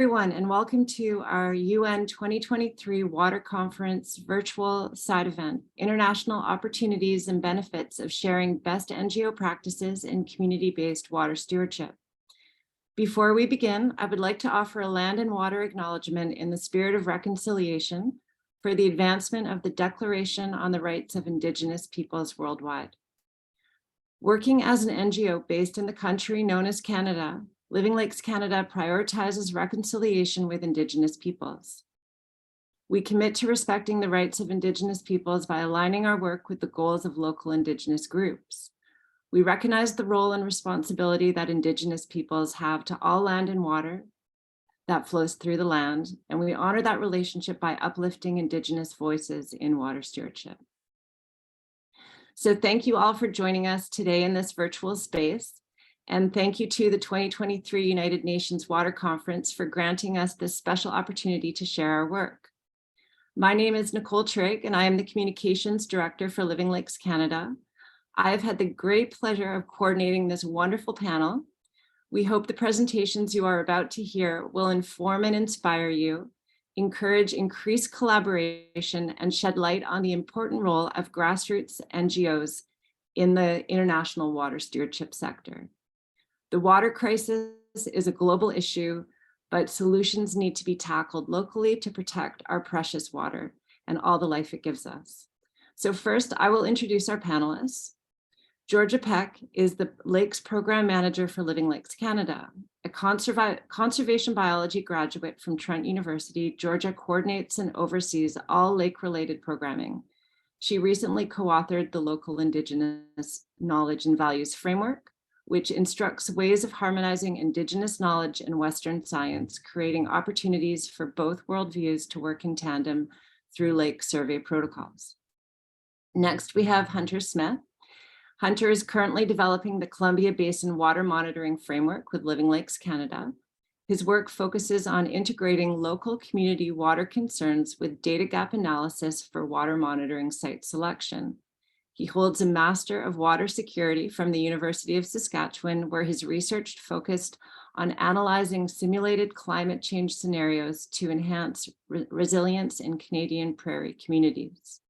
everyone, and welcome to our UN 2023 Water Conference virtual side event, International Opportunities and Benefits of Sharing Best NGO Practices in Community-Based Water Stewardship. Before we begin, I would like to offer a land and water acknowledgement in the spirit of reconciliation for the advancement of the Declaration on the Rights of Indigenous Peoples worldwide. Working as an NGO based in the country known as Canada, Living Lakes Canada prioritizes reconciliation with Indigenous peoples. We commit to respecting the rights of Indigenous peoples by aligning our work with the goals of local Indigenous groups. We recognize the role and responsibility that Indigenous peoples have to all land and water that flows through the land, and we honor that relationship by uplifting Indigenous voices in water stewardship. So thank you all for joining us today in this virtual space. And thank you to the 2023 United Nations Water Conference for granting us this special opportunity to share our work. My name is Nicole Trigg, and I am the Communications Director for Living Lakes Canada. I have had the great pleasure of coordinating this wonderful panel. We hope the presentations you are about to hear will inform and inspire you, encourage increased collaboration, and shed light on the important role of grassroots NGOs in the international water stewardship sector. The water crisis is a global issue, but solutions need to be tackled locally to protect our precious water and all the life it gives us. So first, I will introduce our panelists. Georgia Peck is the Lakes Program Manager for Living Lakes Canada. A conservation biology graduate from Trent University, Georgia coordinates and oversees all lake-related programming. She recently co-authored the Local Indigenous Knowledge and Values Framework, which instructs ways of harmonizing Indigenous knowledge and Western science, creating opportunities for both worldviews to work in tandem through lake survey protocols. Next, we have Hunter Smith. Hunter is currently developing the Columbia Basin Water Monitoring Framework with Living Lakes Canada. His work focuses on integrating local community water concerns with data gap analysis for water monitoring site selection. He holds a Master of Water Security from the University of Saskatchewan, where his research focused on analyzing simulated climate change scenarios to enhance resilience in Canadian prairie communities.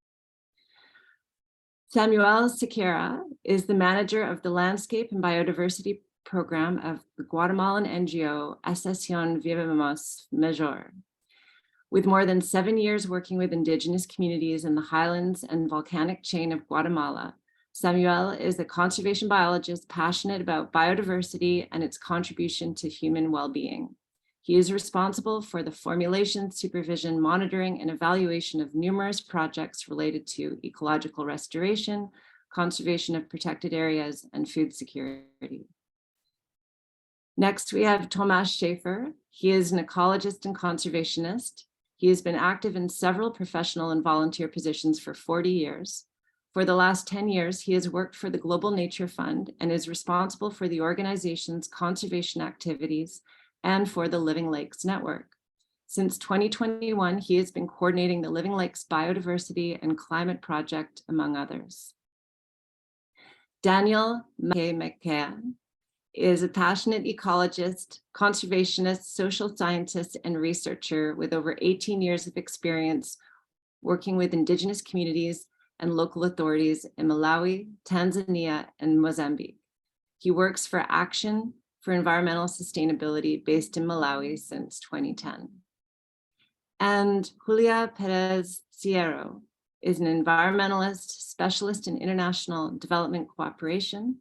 Samuel Sequeira is the manager of the Landscape and Biodiversity Program of the Guatemalan NGO Asociacion Vivamos Mejor. With more than 7 years working with Indigenous communities in the highlands and volcanic chain of Guatemala, Samuel is a conservation biologist passionate about biodiversity and its contribution to human well-being. He is responsible for the formulation, supervision, monitoring, and evaluation of numerous projects related to ecological restoration, conservation of protected areas, and food security. Next, we have Tomas Schaefer. He is an ecologist and conservationist. He has been active in several professional and volunteer positions for 40 years. For the last 10 years, he has worked for the Global Nature Fund and is responsible for the organization's conservation activities and for the Living Lakes Network. Since 2021, he has been coordinating the Living Lakes Biodiversity and Climate Project, among others. Daniel McCann is a passionate ecologist, conservationist, social scientist, and researcher with over 18 years of experience working with Indigenous communities and local authorities in Malawi, Tanzania, and Mozambique. He works for Action for Environmental Sustainability based in Malawi since 2010. And Julia Perez Sierro is an environmentalist, specialist in international development cooperation.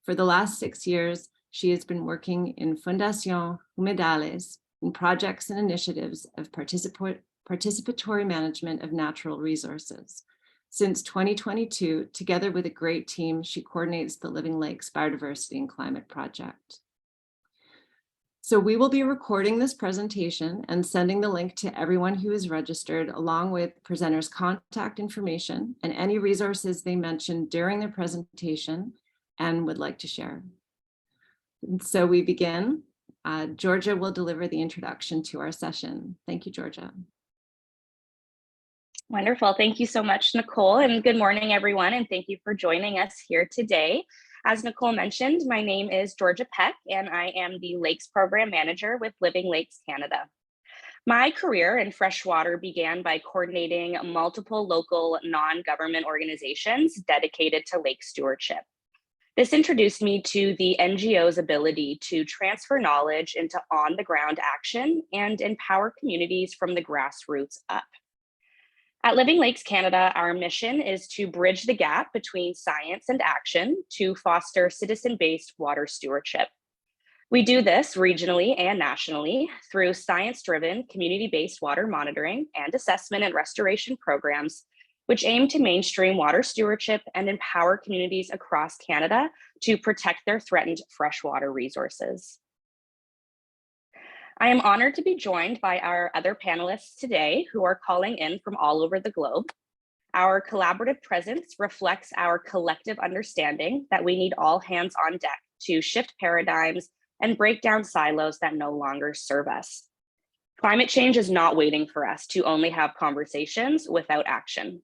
For the last 6 years, she has been working in Fundación Humedales in projects and initiatives of participatory management of natural resources. Since 2022, together with a great team, she coordinates the Living Lakes Biodiversity and Climate Project. So we will be recording this presentation and sending the link to everyone who is registered, along with presenters' contact information and any resources they mentioned during their presentation and would like to share. And so we begin. Georgia will deliver the introduction to our session. Thank you, Georgia. Wonderful. Thank you so much, Nicole, and good morning, everyone, and thank you for joining us here today. As Nicole mentioned, my name is Georgia Peck, and I am the Lakes Program Manager with Living Lakes Canada. My career in freshwater began by coordinating multiple local non-government organizations dedicated to lake stewardship. This introduced me to the NGO's ability to transfer knowledge into on-the-ground action and empower communities from the grassroots up. At Living Lakes Canada, our mission is to bridge the gap between science and action to foster citizen-based water stewardship. We do this regionally and nationally through science-driven, community-based water monitoring and assessment and restoration programs, which aim to mainstream water stewardship and empower communities across Canada to protect their threatened freshwater resources. I am honored to be joined by our other panelists today who are calling in from all over the globe. Our collaborative presence reflects our collective understanding that we need all hands on deck to shift paradigms and break down silos that no longer serve us. Climate change is not waiting for us to only have conversations without action.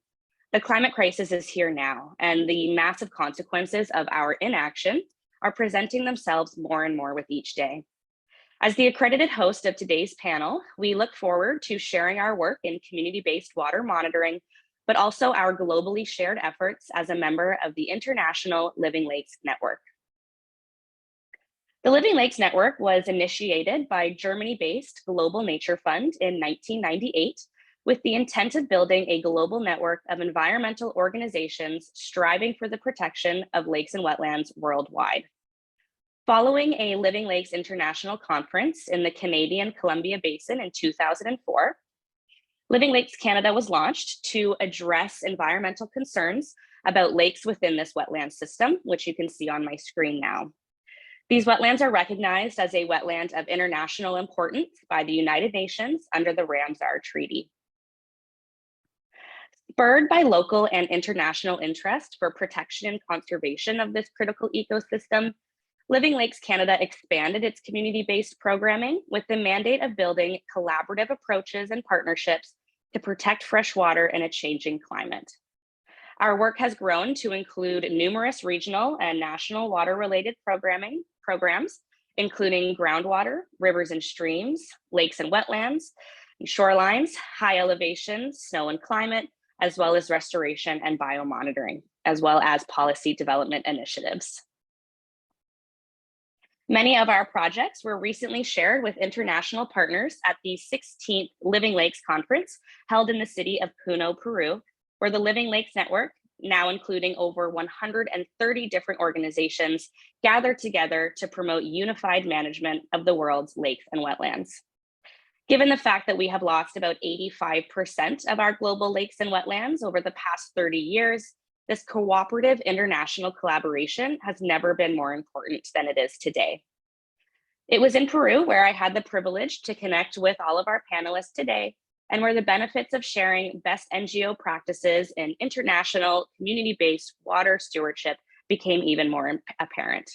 The climate crisis is here now, and the massive consequences of our inaction are presenting themselves more and more with each day. As the accredited host of today's panel, we look forward to sharing our work in community-based water monitoring, but also our globally shared efforts as a member of the International Living Lakes Network. The Living Lakes Network was initiated by Germany-based Global Nature Fund in 1998 with the intent of building a global network of environmental organizations striving for the protection of lakes and wetlands worldwide. Following a Living Lakes International Conference in the Canadian Columbia Basin in 2004, Living Lakes Canada was launched to address environmental concerns about lakes within this wetland system, which you can see on my screen now. These wetlands are recognized as a wetland of international importance by the United Nations under the Ramsar Treaty. Spurred by local and international interest for protection and conservation of this critical ecosystem, Living Lakes Canada expanded its community-based programming with the mandate of building collaborative approaches and partnerships to protect fresh water in a changing climate. Our work has grown to include numerous regional and national water-related programs, including groundwater, rivers and streams, lakes and wetlands, shorelines, high elevation, snow and climate, as well as restoration and biomonitoring, as well as policy development initiatives. Many of our projects were recently shared with international partners at the 16th Living Lakes Conference held in the city of Puno, Peru, where the Living Lakes Network, now including over 130 different organizations, gathered together to promote unified management of the world's lakes and wetlands. Given the fact that we have lost about 85% of our global lakes and wetlands over the past 30 years, this cooperative international collaboration has never been more important than it is today. It was in Peru where I had the privilege to connect with all of our panelists today and where the benefits of sharing best NGO practices in international community-based water stewardship became even more apparent.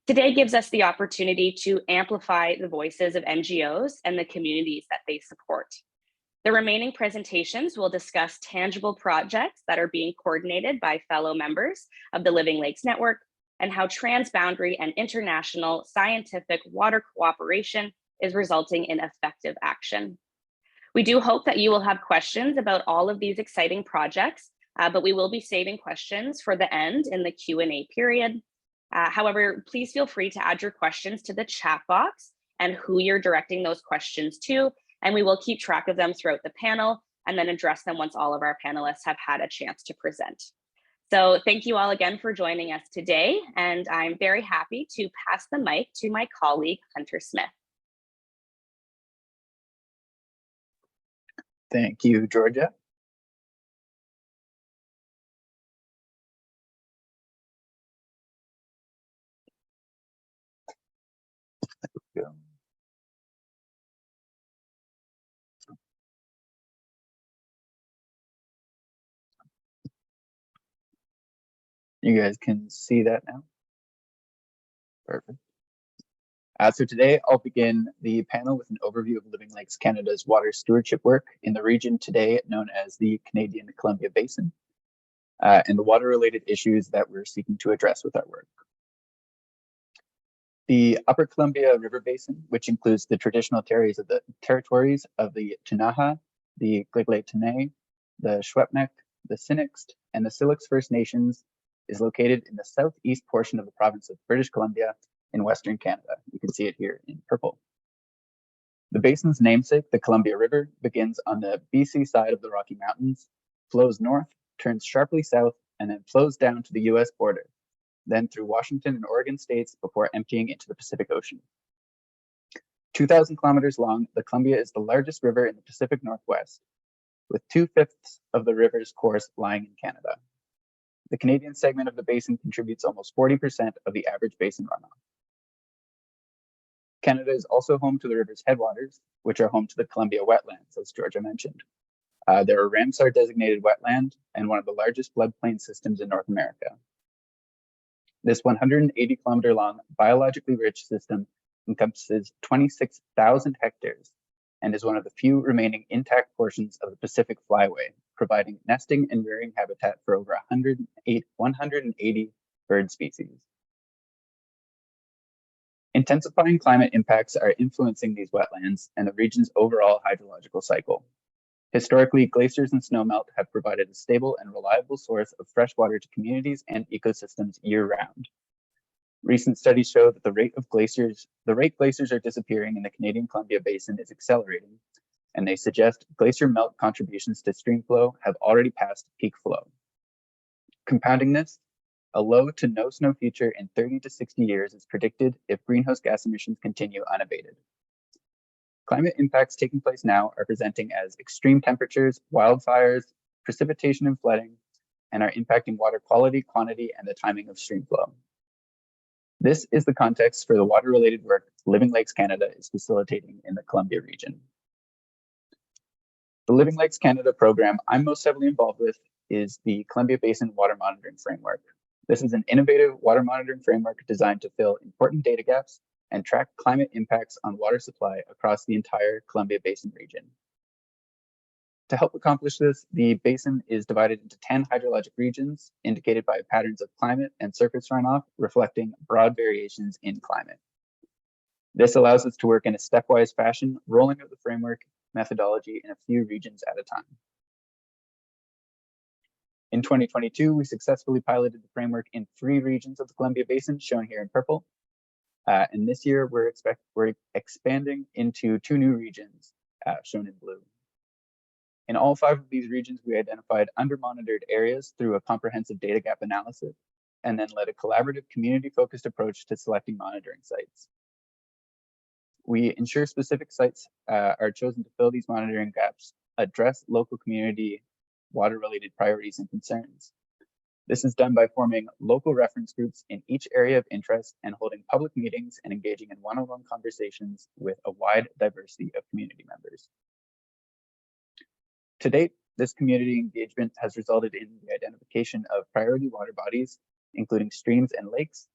Today gives us the opportunity to amplify the voices of NGOs and the communities that they support. The remaining presentations will discuss tangible projects that are being coordinated by fellow members of the Living Lakes Network and how transboundary and international scientific water cooperation is resulting in effective action. We do hope that you will have questions about all of these exciting projects, but we will be saving questions for the end in the Q&A period. However, please feel free to add your questions to the chat box and who you're directing those questions to, and we will keep track of them throughout the panel and then address them once all of our panelists have had a chance to present. So thank you all again for joining us today, and I'm very happy to pass the mic to my colleague, Hunter Smith. Thank you, Georgia. You guys can see that now. Perfect. So today I'll begin the panel with an overview of Living Lakes Canada's water stewardship work in the region today known as the Canadian Columbia Basin, and the water-related issues that we're seeking to address with our work. The Upper Columbia River Basin, which includes the traditional territories of the Ktunaxa, the Gligleitene, the Shwepnek, the Sinixt, and the Syilx First Nations, is located in the southeast portion of the province of British Columbia in Western Canada. You can see it here in purple. The basin's namesake, the Columbia River, begins on the BC side of the Rocky Mountains, flows north, turns sharply south, and then flows down to the US border, then through Washington and Oregon states before emptying into the Pacific Ocean. 2,000 kilometers long, the Columbia is the largest river in the Pacific Northwest, with 2/5 of the river's course lying in Canada. The Canadian segment of the basin contributes almost 40% of the average basin runoff. Canada is also home to the river's headwaters, which are home to the Columbia wetlands, as Georgia mentioned. They're a Ramsar-designated wetland and one of the largest floodplain systems in North America. This 180-kilometer-long biologically rich system encompasses 26,000 hectares and is one of the few remaining intact portions of the Pacific Flyway, providing nesting and rearing habitat for over 180 bird species. Intensifying climate impacts are influencing these wetlands and the region's overall hydrological cycle. Historically, glaciers and snowmelt have provided a stable and reliable source of fresh water to communities and ecosystems year-round. Recent studies show that the rate glaciers are disappearing in the Canadian Columbia Basin is accelerating, and they suggest glacier melt contributions to stream flow have already passed peak flow. Compounding this, a low to no snow future in 30 to 60 years is predicted if greenhouse gas emissions continue unabated. Climate impacts taking place now are presenting as extreme temperatures, wildfires, precipitation and flooding, and are impacting water quality, quantity, and the timing of stream flow. This is the context for the water-related work Living Lakes Canada is facilitating in the Columbia region. The Living Lakes Canada program I'm most heavily involved with is the Columbia Basin Water Monitoring Framework. This is an innovative water monitoring framework designed to fill important data gaps and track climate impacts on water supply across the entire Columbia Basin region. To help accomplish this, the basin is divided into 10 hydrologic regions indicated by patterns of climate and surface runoff reflecting broad variations in climate. This allows us to work in a stepwise fashion, rolling out the framework methodology in a few regions at a time. In 2022, we successfully piloted the framework in 3 regions of the Columbia Basin, shown here in purple. And this year, we're expanding into 2 new regions, shown in blue. In all 5 of these regions, we identified under-monitored areas through a comprehensive data gap analysis, and then led a collaborative community-focused approach to selecting monitoring sites. We ensure specific sites are chosen to fill these monitoring gaps, address local community water-related priorities and concerns. This is done by forming local reference groups in each area of interest and holding public meetings and engaging in one-on-one conversations with a wide diversity of community members. To date, this community engagement has resulted in the identification of priority water bodies, including streams and lakes,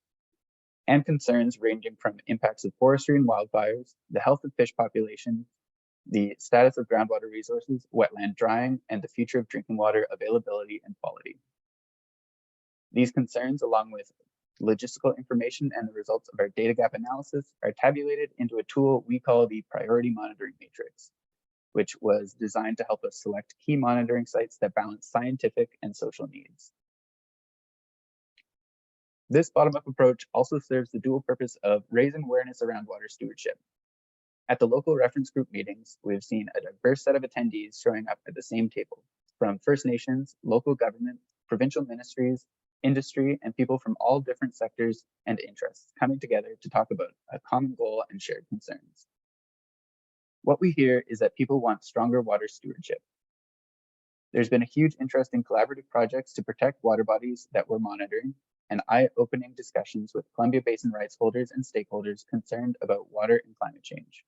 and concerns ranging from impacts of forestry and wildfires, the health of fish population, the status of groundwater resources, wetland drying, and the future of drinking water availability and quality. These concerns, along with logistical information and the results of our data gap analysis, are tabulated into a tool we call the Priority Monitoring Matrix, which was designed to help us select key monitoring sites that balance scientific and social needs. This bottom-up approach also serves the dual purpose of raising awareness around water stewardship. At the local reference group meetings, we've seen a diverse set of attendees showing up at the same table, from First Nations, local government, provincial ministries, industry, and people from all different sectors and interests coming together to talk about a common goal and shared concerns. What we hear is that people want stronger water stewardship. There's been a huge interest in collaborative projects to protect water bodies that we're monitoring, and eye-opening discussions with Columbia Basin rights holders and stakeholders concerned about water and climate change.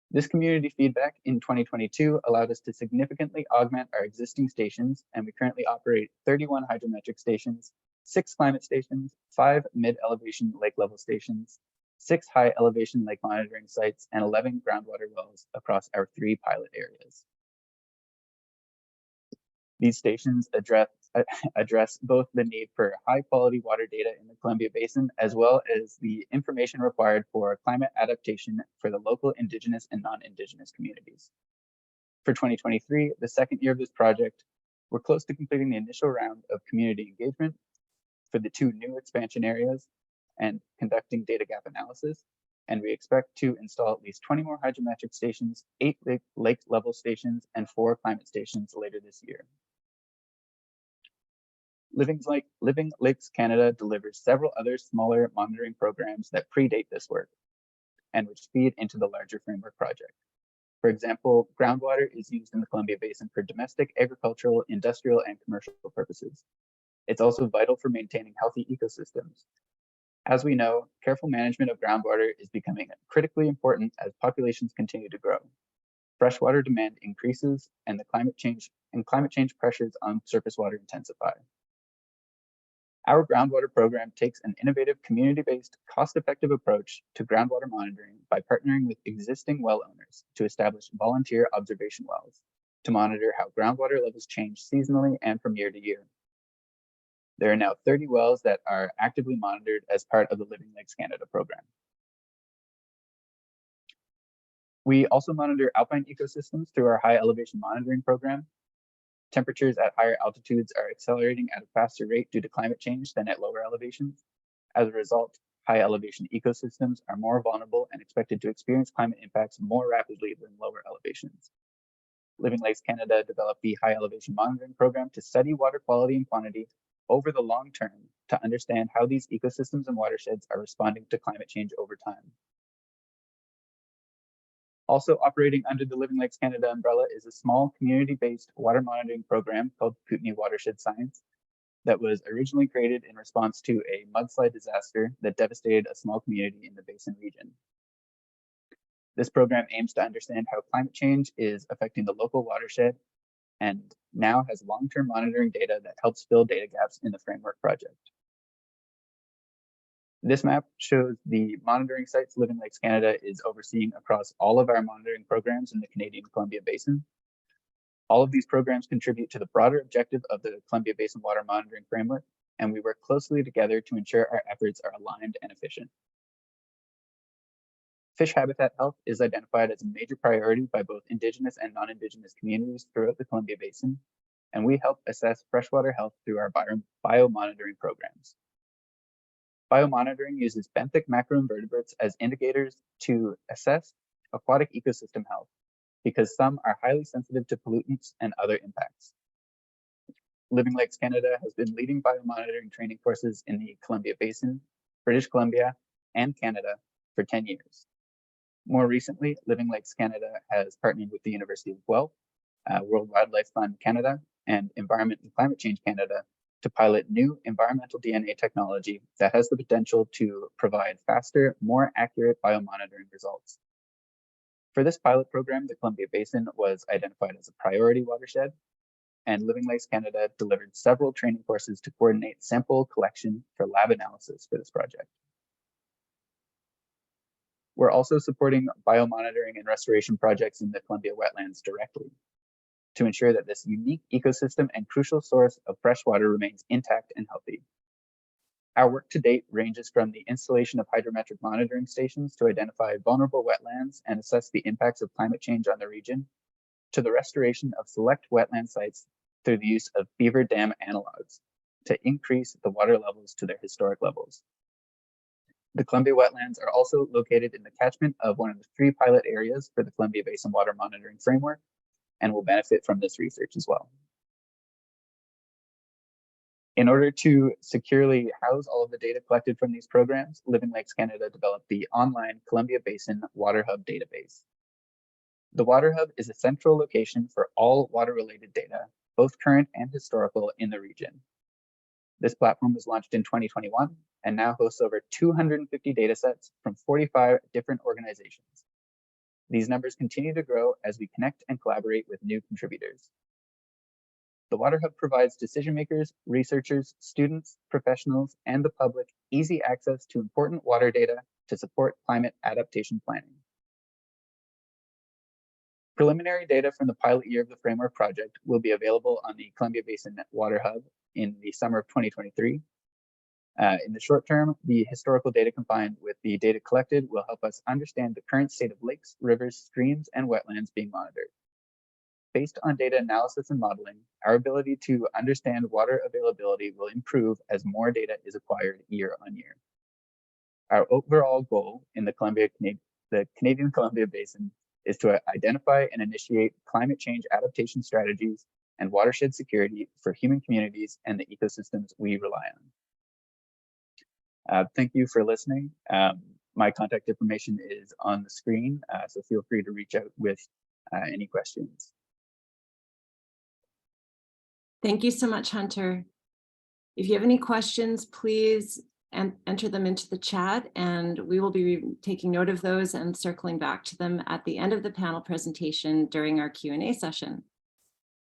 This community feedback in 2022 allowed us to significantly augment our existing stations, and we currently operate 31 hydrometric stations, 6 climate stations, 5 mid-elevation lake level stations, 6 high elevation lake monitoring sites, and 11 groundwater wells across our 3 pilot areas. These stations address address both the need for high quality water data in the Columbia Basin, as well as the information required for climate adaptation for the local Indigenous and non-Indigenous communities. For 2023, the second year of this project, we're close to completing the initial round of community engagement for the 2 new expansion areas and conducting data gap analysis. And we expect to install at least 20 more hydrometric stations, 8 lake level stations, and 4 climate stations later this year. Living Lakes Canada delivers several other smaller monitoring programs that predate this work and which feed into the larger framework project. For example, groundwater is used in the Columbia Basin for domestic, agricultural, industrial, and commercial purposes. It's also vital for maintaining healthy ecosystems. As we know, careful management of groundwater is becoming critically important as populations continue to grow. Freshwater demand increases and climate change pressures on surface water intensify. Our groundwater program takes an innovative, community-based, cost-effective approach to groundwater monitoring by partnering with existing well owners to establish volunteer observation wells to monitor how groundwater levels change seasonally and from year to year. There are now 30 wells that are actively monitored as part of the Living Lakes Canada program. We also monitor alpine ecosystems through our high elevation monitoring program. Temperatures at higher altitudes are accelerating at a faster rate due to climate change than at lower elevations. As a result, high elevation ecosystems are more vulnerable and expected to experience climate impacts more rapidly than lower elevations. Living Lakes Canada developed the high elevation monitoring program to study water quality and quantity over the long term to understand how these ecosystems and watersheds are responding to climate change over time. Also operating under the Living Lakes Canada umbrella is a small community-based water monitoring program called Kootenay Watershed Science that was originally created in response to a mudslide disaster that devastated a small community in the Basin region. This program aims to understand how climate change is affecting the local watershed and now has long-term monitoring data that helps fill data gaps in the framework project. This map shows the monitoring sites Living Lakes Canada is overseeing across all of our monitoring programs in the Canadian Columbia Basin. All of these programs contribute to the broader objective of the Columbia Basin Water Monitoring Framework, and we work closely together to ensure our efforts are aligned and efficient. Fish habitat health is identified as a major priority by both Indigenous and non-Indigenous communities throughout the Columbia Basin, and we help assess freshwater health through our biomonitoring programs. Biomonitoring uses benthic macroinvertebrates as indicators to assess aquatic ecosystem health because some are highly sensitive to pollutants and other impacts. Living Lakes Canada has been leading biomonitoring training courses in the Columbia Basin, British Columbia, and Canada for 10 years. More recently, Living Lakes Canada has partnered with the University of Guelph, World Wildlife Fund Canada, and Environment and Climate Change Canada to pilot new environmental DNA technology that has the potential to provide faster, more accurate biomonitoring results. For this pilot program, the Columbia Basin was identified as a priority watershed, and Living Lakes Canada delivered several training courses to coordinate sample collection for lab analysis for this project. We're also supporting biomonitoring and restoration projects in the Columbia wetlands directly to ensure that this unique ecosystem and crucial source of fresh water remains intact and healthy. Our work to date ranges from the installation of hydrometric monitoring stations to identify vulnerable wetlands and assess the impacts of climate change on the region, to the restoration of select wetland sites through the use of beaver dam analogs to increase the water levels to their historic levels. The Columbia wetlands are also located in the catchment of one of the 3 pilot areas for the Columbia Basin Water Monitoring Framework and will benefit from this research as well. In order to securely house all of the data collected from these programs, Living Lakes Canada developed the online Columbia Basin Water Hub database. The Water Hub is a central location for all water-related data, both current and historical, in the region. This platform was launched in 2021 and now hosts over 250 datasets from 45 different organizations. These numbers continue to grow as we connect and collaborate with new contributors. The Water Hub provides decision makers, researchers, students, professionals, and the public easy access to important water data to support climate adaptation planning. Preliminary data from the pilot year of the framework project will be available on the Columbia Basin Water Hub in the summer of 2023. In the short term, the historical data combined with the data collected will help us understand the current state of lakes, rivers, streams, and wetlands being monitored. Based on data analysis and modeling, our ability to understand water availability will improve as more data is acquired year on year. Our overall goal in the Canadian Columbia Basin is to identify and initiate climate change adaptation strategies and watershed security for human communities and the ecosystems we rely on. Thank you for listening. My contact information is on the screen, so feel free to reach out with any questions. Thank you so much, Hunter. If you have any questions, please enter them into the chat, and we will be taking note of those and circling back to them at the end of the panel presentation during our Q&A session.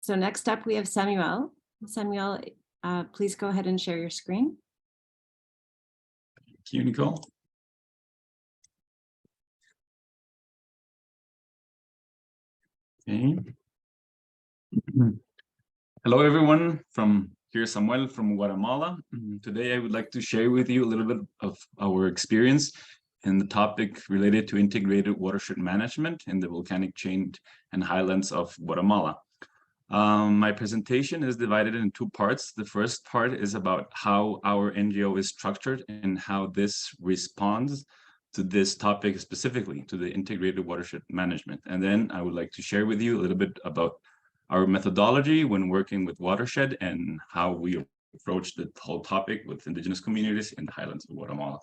So next up, we have Samuel. Samuel, please go ahead and share your screen. Thank you, Nicole. Okay. Hello, everyone. Here's Samuel from Guatemala. Today, I would like to share with you a little bit of our experience in the topic related to integrated watershed management in the volcanic chain and highlands of Guatemala. My presentation is divided in two parts. The first part is about how our NGO is structured and how this responds to this topic specifically, to the integrated watershed management. And then I would like to share with you a little bit about our methodology when working with watershed and how we approach the whole topic with indigenous communities in the highlands of Guatemala.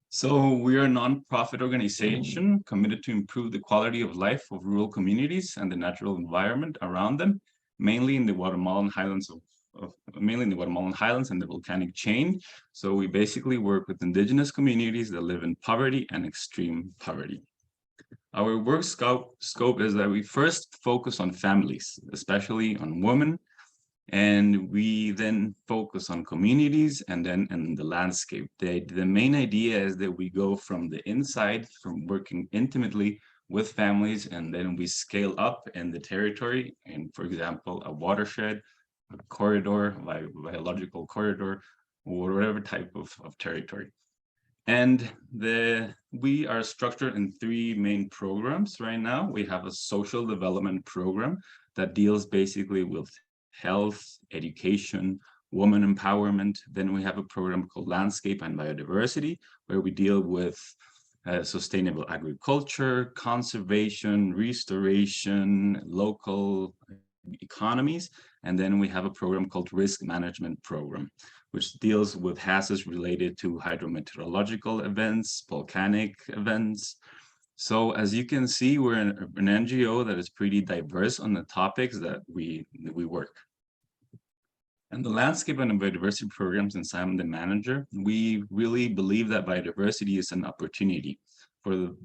So we are a non-profit organization committed to improve the quality of life of rural communities and the natural environment around them, mainly in the Guatemalan highlands and the volcanic chain. So we basically work with indigenous communities that live in poverty and extreme poverty. Our work scope is that we first focus on families, especially on women, and we then focus on communities and then in the landscape. The main idea is that we go from the inside, from working intimately with families, and then we scale up in the territory, and for example, a watershed, a corridor, biological corridor, or whatever type of territory. And we are structured in three main programs right now. We have a social development program that deals basically with health, education, women empowerment. Then we have a program called Landscape and Biodiversity, where we deal with sustainable agriculture, conservation, restoration, local economies. And then we have a program called Risk Management Program, which deals with hazards related to hydrometeorological events, volcanic events. So as you can see, we're an NGO that is pretty diverse on the topics that we work. And the landscape and biodiversity programs, and I'm the manager, we really believe that biodiversity is an opportunity for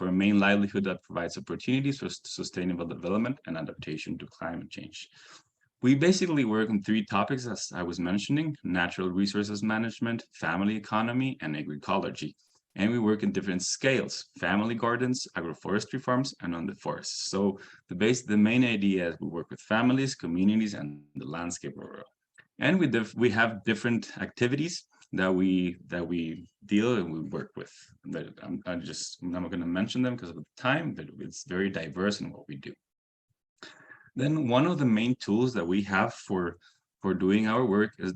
a main livelihood that provides opportunities for sustainable development and adaptation to climate change. We basically work on three topics, as I was mentioning: natural resources management, family economy, and agroecology. And we work in different scales: family gardens, agroforestry farms, and on the forests. So the main idea is we work with families, communities, and the landscape overall. And we have different activities that we deal and we work with. But I'm not going to mention them because of the time, but it's very diverse in what we do. Then one of the main tools that we have for doing our work is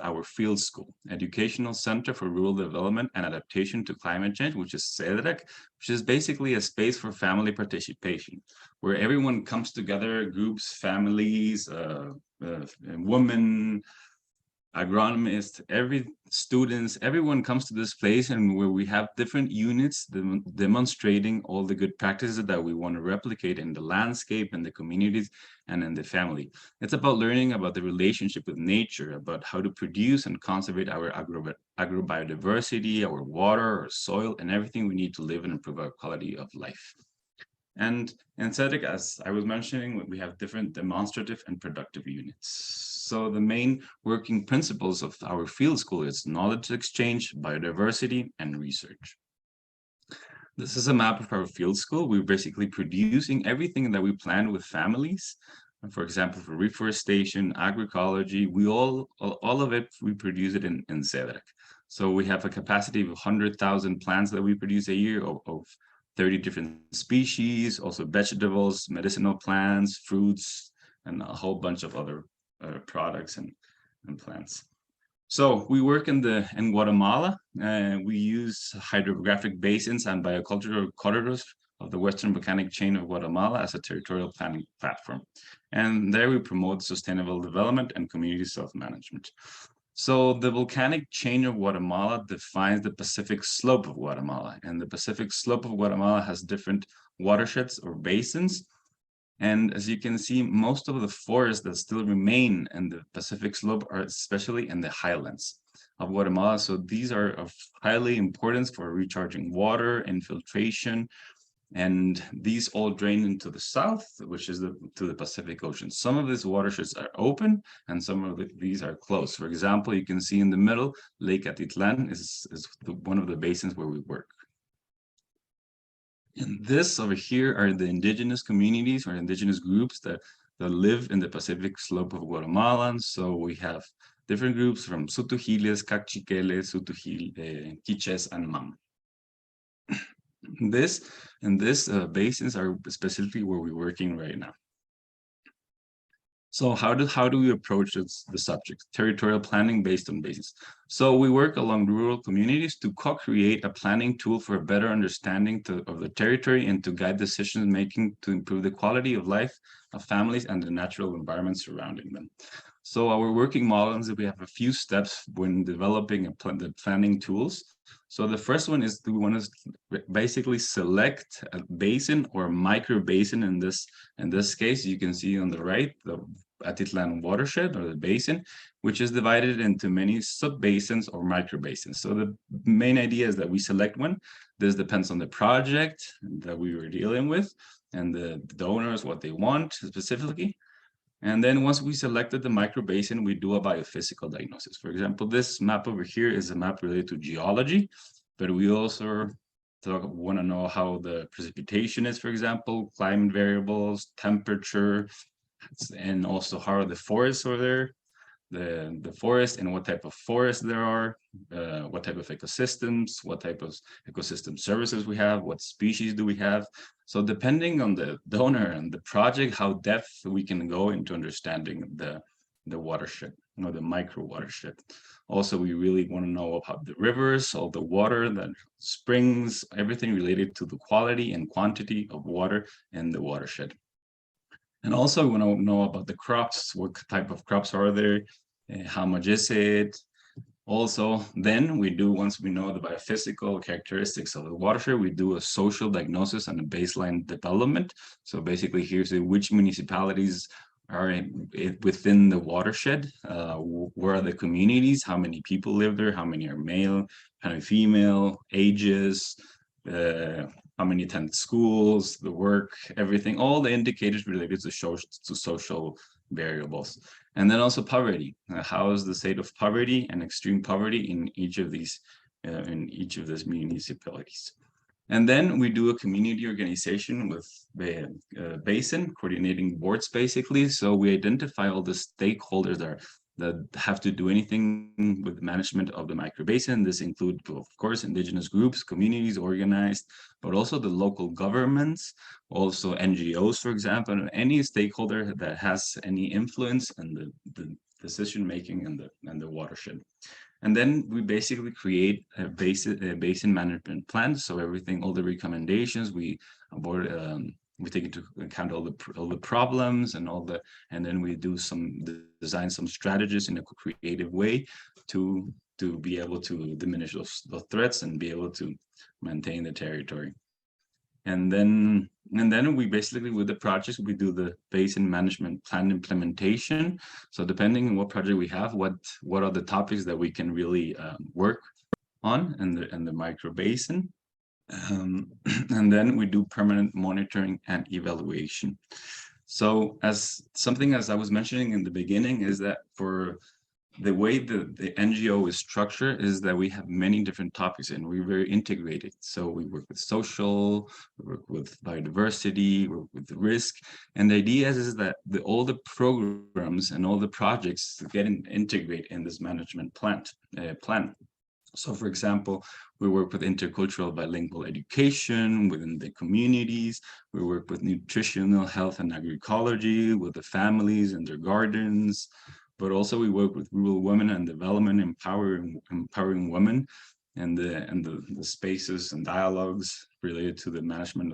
our field school, Educational Center for Rural Development and Adaptation to Climate Change, which is CEDREC, which is basically a space for family participation, where everyone comes together, groups, families, women, agronomists, students, everyone comes to this place, and where we have different units demonstrating all the good practices that we want to replicate in the landscape and the communities and in the family. It's about learning about the relationship with nature, about how to produce and conserve our agrobiodiversity, our water, our soil, and everything we need to live and improve our quality of life. And in CEDREC, as I was mentioning, we have different demonstrative and productive units. So the main working principles of our field school is knowledge exchange, biodiversity, and research. This is a map of our field school. We're basically producing everything that we plan with families For example, for reforestation, agroecology, we all of it, we produce it in CEDREC. So we have a capacity of 100,000 plants that we produce a year of 30 different species, also vegetables, medicinal plants, fruits, and a whole bunch of other products and plants. So we work in Guatemala, and we use hydrographic basins and biocultural corridors of the Western Volcanic Chain of Guatemala as a territorial planning platform. And there we promote sustainable development and community self-management. So the volcanic chain of Guatemala defines the Pacific slope of Guatemala, and the Pacific slope of Guatemala has different watersheds or basins. And as you can see, most of the forests that still remain in the Pacific slope are especially in the highlands of Guatemala. So these are of highly importance for recharging water, infiltration, and these all drain into the south, which is to the Pacific Ocean. Some of these watersheds are open and some of these are closed. For example, you can see in the middle, Lake Atitlan is one of the basins where we work. And this over here are the indigenous communities or indigenous groups that live in the Pacific slope of Guatemala. So we have different groups from Sutujiles, Cachiqueles, Quiches, and Mam. This basins are specifically where we're working right now. So how do we approach the subject? Territorial planning based on basins. So we work along rural communities to co-create a planning tool for a better understanding of the territory and to guide decision making to improve the quality of life of families and the natural environment surrounding them. So our working model is that we have a few steps when developing the planning tools. So the first one is we want to basically select a basin or micro basin. In this case, you can see on the right, the Atitlan watershed or the basin, which is divided into many sub-basins or micro basins. So the main idea is that we select one. This depends on the project that we were dealing with and the donors, what they want specifically. And then once we selected the micro basin, we do a biophysical diagnosis. For example, this map over here is a map related to geology, but we also want to know how the precipitation is, for example, climate variables, temperature, and also how are the forests over there, the forest and what type of forest there are, what type of ecosystems, what type of ecosystem services we have, what species do we have. So depending on the donor and the project, how depth we can go into understanding the watershed, the micro watershed. Also, we really want to know about the rivers, all the water, the springs, everything related to the quality and quantity of water in the watershed. And also we want to know about the crops, what type of crops are there, how much is it? Also, then we do, once we know the biophysical characteristics of the watershed, we do a social diagnosis and a baseline development. So basically here's which municipalities are within the watershed, where are the communities, how many people live there, how many are male, how many female, ages, how many attend schools, the work, everything, all the indicators related to social variables. And then also poverty. How is the state of poverty and extreme poverty in each of these municipalities? And then we do a community organization with the basin coordinating boards, basically. So we identify all the stakeholders that have to do anything with management of the microbasin. This includes, of course, indigenous groups, communities organized, but also the local governments, also NGOs, for example, and any stakeholder that has any influence in the decision-making and the watershed. And then we basically create a basin management plan. So everything, all the recommendations, we take into account all the problems and and then we do design some strategies in a creative way to be able to diminish those threats and be able to maintain the territory. And then we basically, with the projects, we do the basin management plan implementation. So depending on what project we have, what are the topics that we can really work on in the micro basin. And then we do permanent monitoring and evaluation. So as I was mentioning in the beginning, is that for the way the NGO is structured is that we have many different topics and we're very integrated. So we work with social, we work with biodiversity, we work with the risk. And the idea is that all the programs and all the projects get integrate in this management plan. So for example, we work with intercultural bilingual education within the communities. We work with nutritional health and agroecology with the families and their gardens. But also we work with rural women and development, empowering women, and the spaces and dialogues related to the management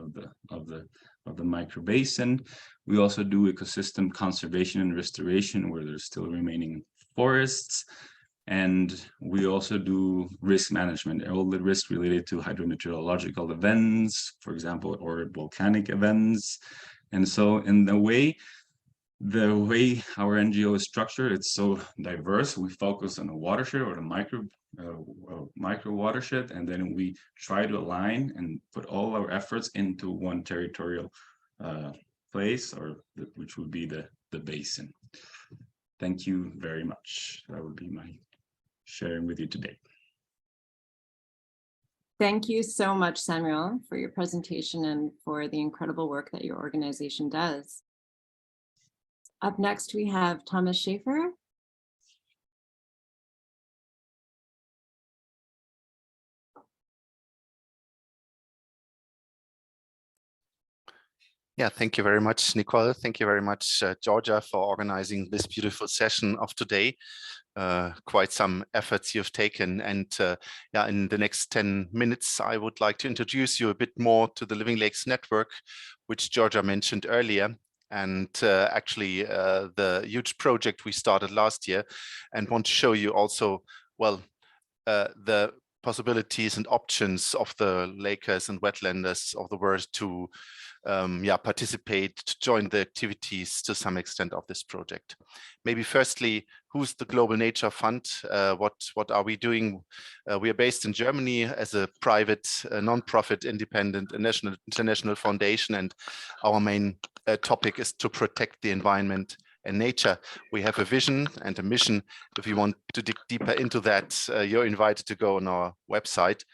of the micro basin. We also do ecosystem conservation and restoration where there's still remaining forests. And we also do risk management, all the risk related to hydrometeorological events, for example, or volcanic events. And so in the way our NGO is structured, it's so diverse. We focus on the watershed or the micro watershed, and then we try to align and put all our efforts into one territorial place, which would be the basin. Thank you very much. That would be my sharing with you today. Thank you so much, Samuel, for your presentation and for the incredible work that your organization does. Up next, we have Thomas Schaefer. Yeah, thank you very much, Nicole. Thank you very much, Georgia, for organizing this beautiful session of today. Quite some efforts you've taken, and yeah, in the next 10 minutes, I would like to introduce you a bit more to the Living Lakes Network, which Georgia mentioned earlier, and actually the huge project we started last year, and want to show you also, well, the possibilities and options of the lakers and wetlanders of the world to participate, to join the activities to some extent of this project. Maybe firstly, who's the Global Nature Fund? What are we doing? We are based in Germany as a private, non-profit, independent, international foundation, and our main topic is to protect the environment and nature. We have a vision and a mission. If you want to dig deeper into that, you're invited to go on our website.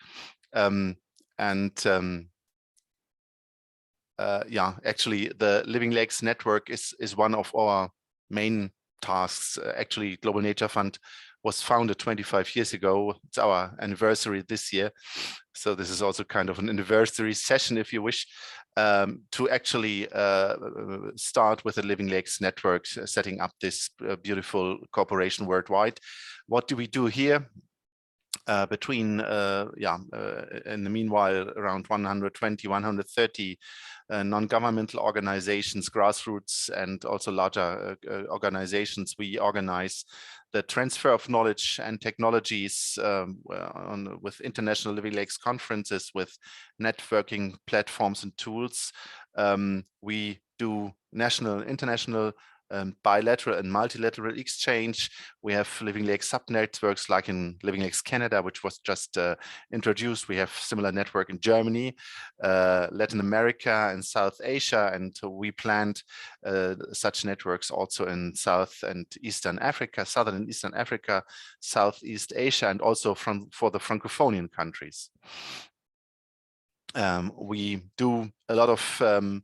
Actually, the Living Lakes Network is one of our main tasks. Actually, Global Nature Fund was founded 25 years ago. It's our anniversary this year. So this is also kind of an anniversary session, if you wish, to actually start with the Living Lakes Network, setting up this beautiful cooperation worldwide. What do we do here? In the meanwhile, around 120, 130 non-governmental organizations, grassroots, and also larger organizations, we organize the transfer of knowledge and technologies with international Living Lakes conferences, with networking platforms and tools. We do national, international, bilateral and multilateral exchange. We have Living Lakes sub-networks like in Living Lakes Canada, which was just introduced. We have similar network in Germany, Latin America, and South Asia, and we planned such networks also in South and Eastern Africa, Southern and Eastern Africa, Southeast Asia, and also for the Francophonian countries. We do a lot of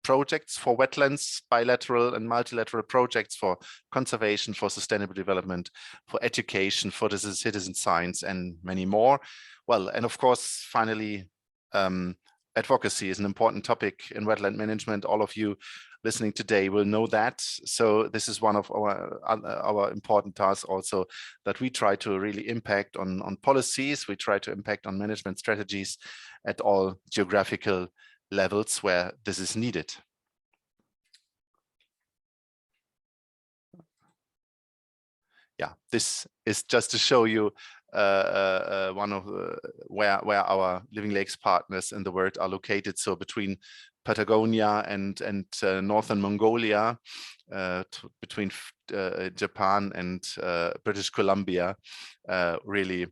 projects for wetlands, bilateral and multilateral projects for conservation, for sustainable development, for education, for citizen science, and many more. Well, and of course, finally, advocacy is an important topic in wetland management. All of you listening today will know that. So this is one of our important tasks also, that we try to really impact on policies. We try to impact on management strategies at all geographical levels where this is needed. Yeah, this is just to show you one of where our Living Lakes partners in the world are located. So between Patagonia and northern Mongolia, between Japan and British Columbia, really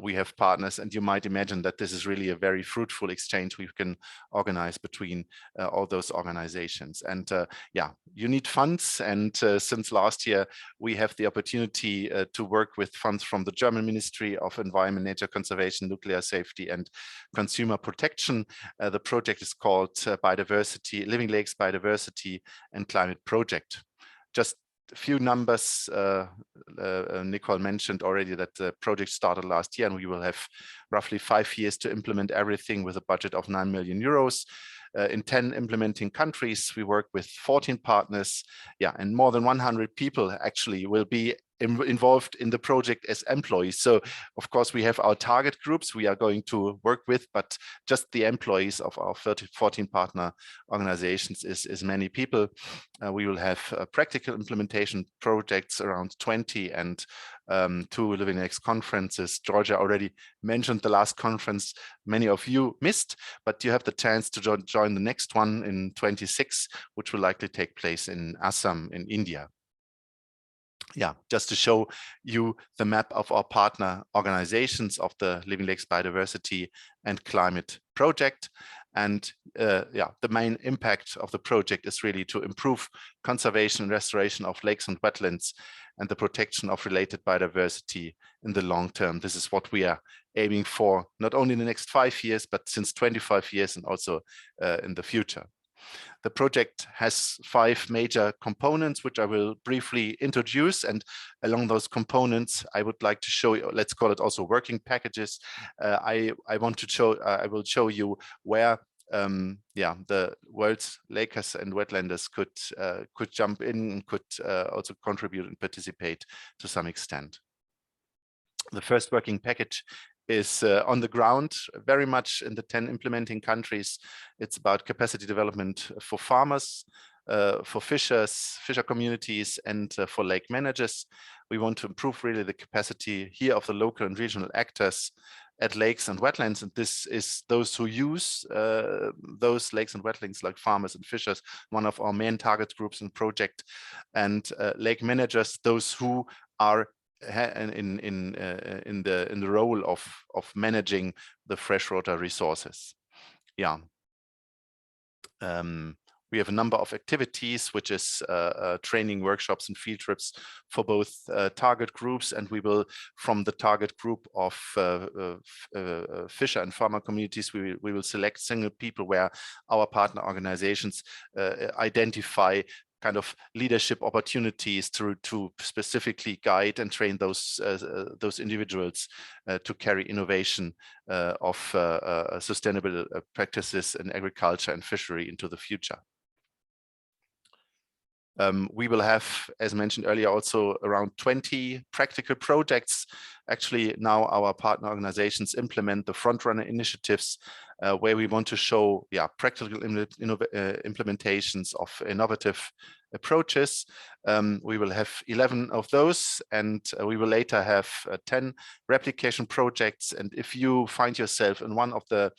we have partners, and you might imagine that this is really a very fruitful exchange we can organize between all those organizations. And yeah, you need funds, and since last year we have the opportunity to work with funds from the German Ministry of Environment, Nature Conservation, Nuclear Safety and Consumer Protection. The project is called Living Lakes Biodiversity and Climate Project. Just a few numbers. Nicole mentioned already that the project started last year, and we will have roughly 5 years to implement everything with a budget of 9 million euros. In 10 implementing countries, we work with 14 partners, yeah, and more than 100 people actually will be involved in the project as employees. So of course we have our target groups we are going to work with, but just the employees of our 14 partner organizations is many people. We will have practical implementation projects around 20, and 2 Living Lakes conferences. Georgia already mentioned the last conference many of you missed, but you have the chance to join the next one in 26, which will likely take place in Assam in India. Yeah, just to show you the map of our partner organizations of the Living Lakes Biodiversity and Climate Project. And yeah, the main impact of the project is really to improve conservation and restoration of lakes and wetlands and the protection of related biodiversity in the long term. This is what we are aiming for, not only in the next 5 years, but since 25 years and also in the future. The project has 5 major components, which I will briefly introduce. And along those components, I would like to show you, let's call it also working packages. I will show you where yeah, the world's lakes and wetlanders could jump in, could also contribute and participate to some extent. The first working package is on the ground, very much in the 10 implementing countries. It's about capacity development for farmers, for fishers, fisher communities, and for lake managers. We want to improve really the capacity here of the local and regional actors at lakes and wetlands, and this is those who use those lakes and wetlands, like farmers and fishers, one of our main target groups and project, and lake managers, those who are in the role of managing the freshwater resources. Yeah. We have a number of activities, which is training, workshops, and field trips for both target groups. And we will, from the target group of fisher and farmer communities, we will select single people where our partner organizations identify kind of leadership opportunities to specifically guide and train those individuals to carry innovation of sustainable practices in agriculture and fishery into the future. We will have, as mentioned earlier, also around 20 practical projects. Actually, now our partner organizations implement the frontrunner initiatives where we want to show practical implementations of innovative approaches. We will have 11 of those, and we will later have 10 replication projects. And if you find yourself in one of the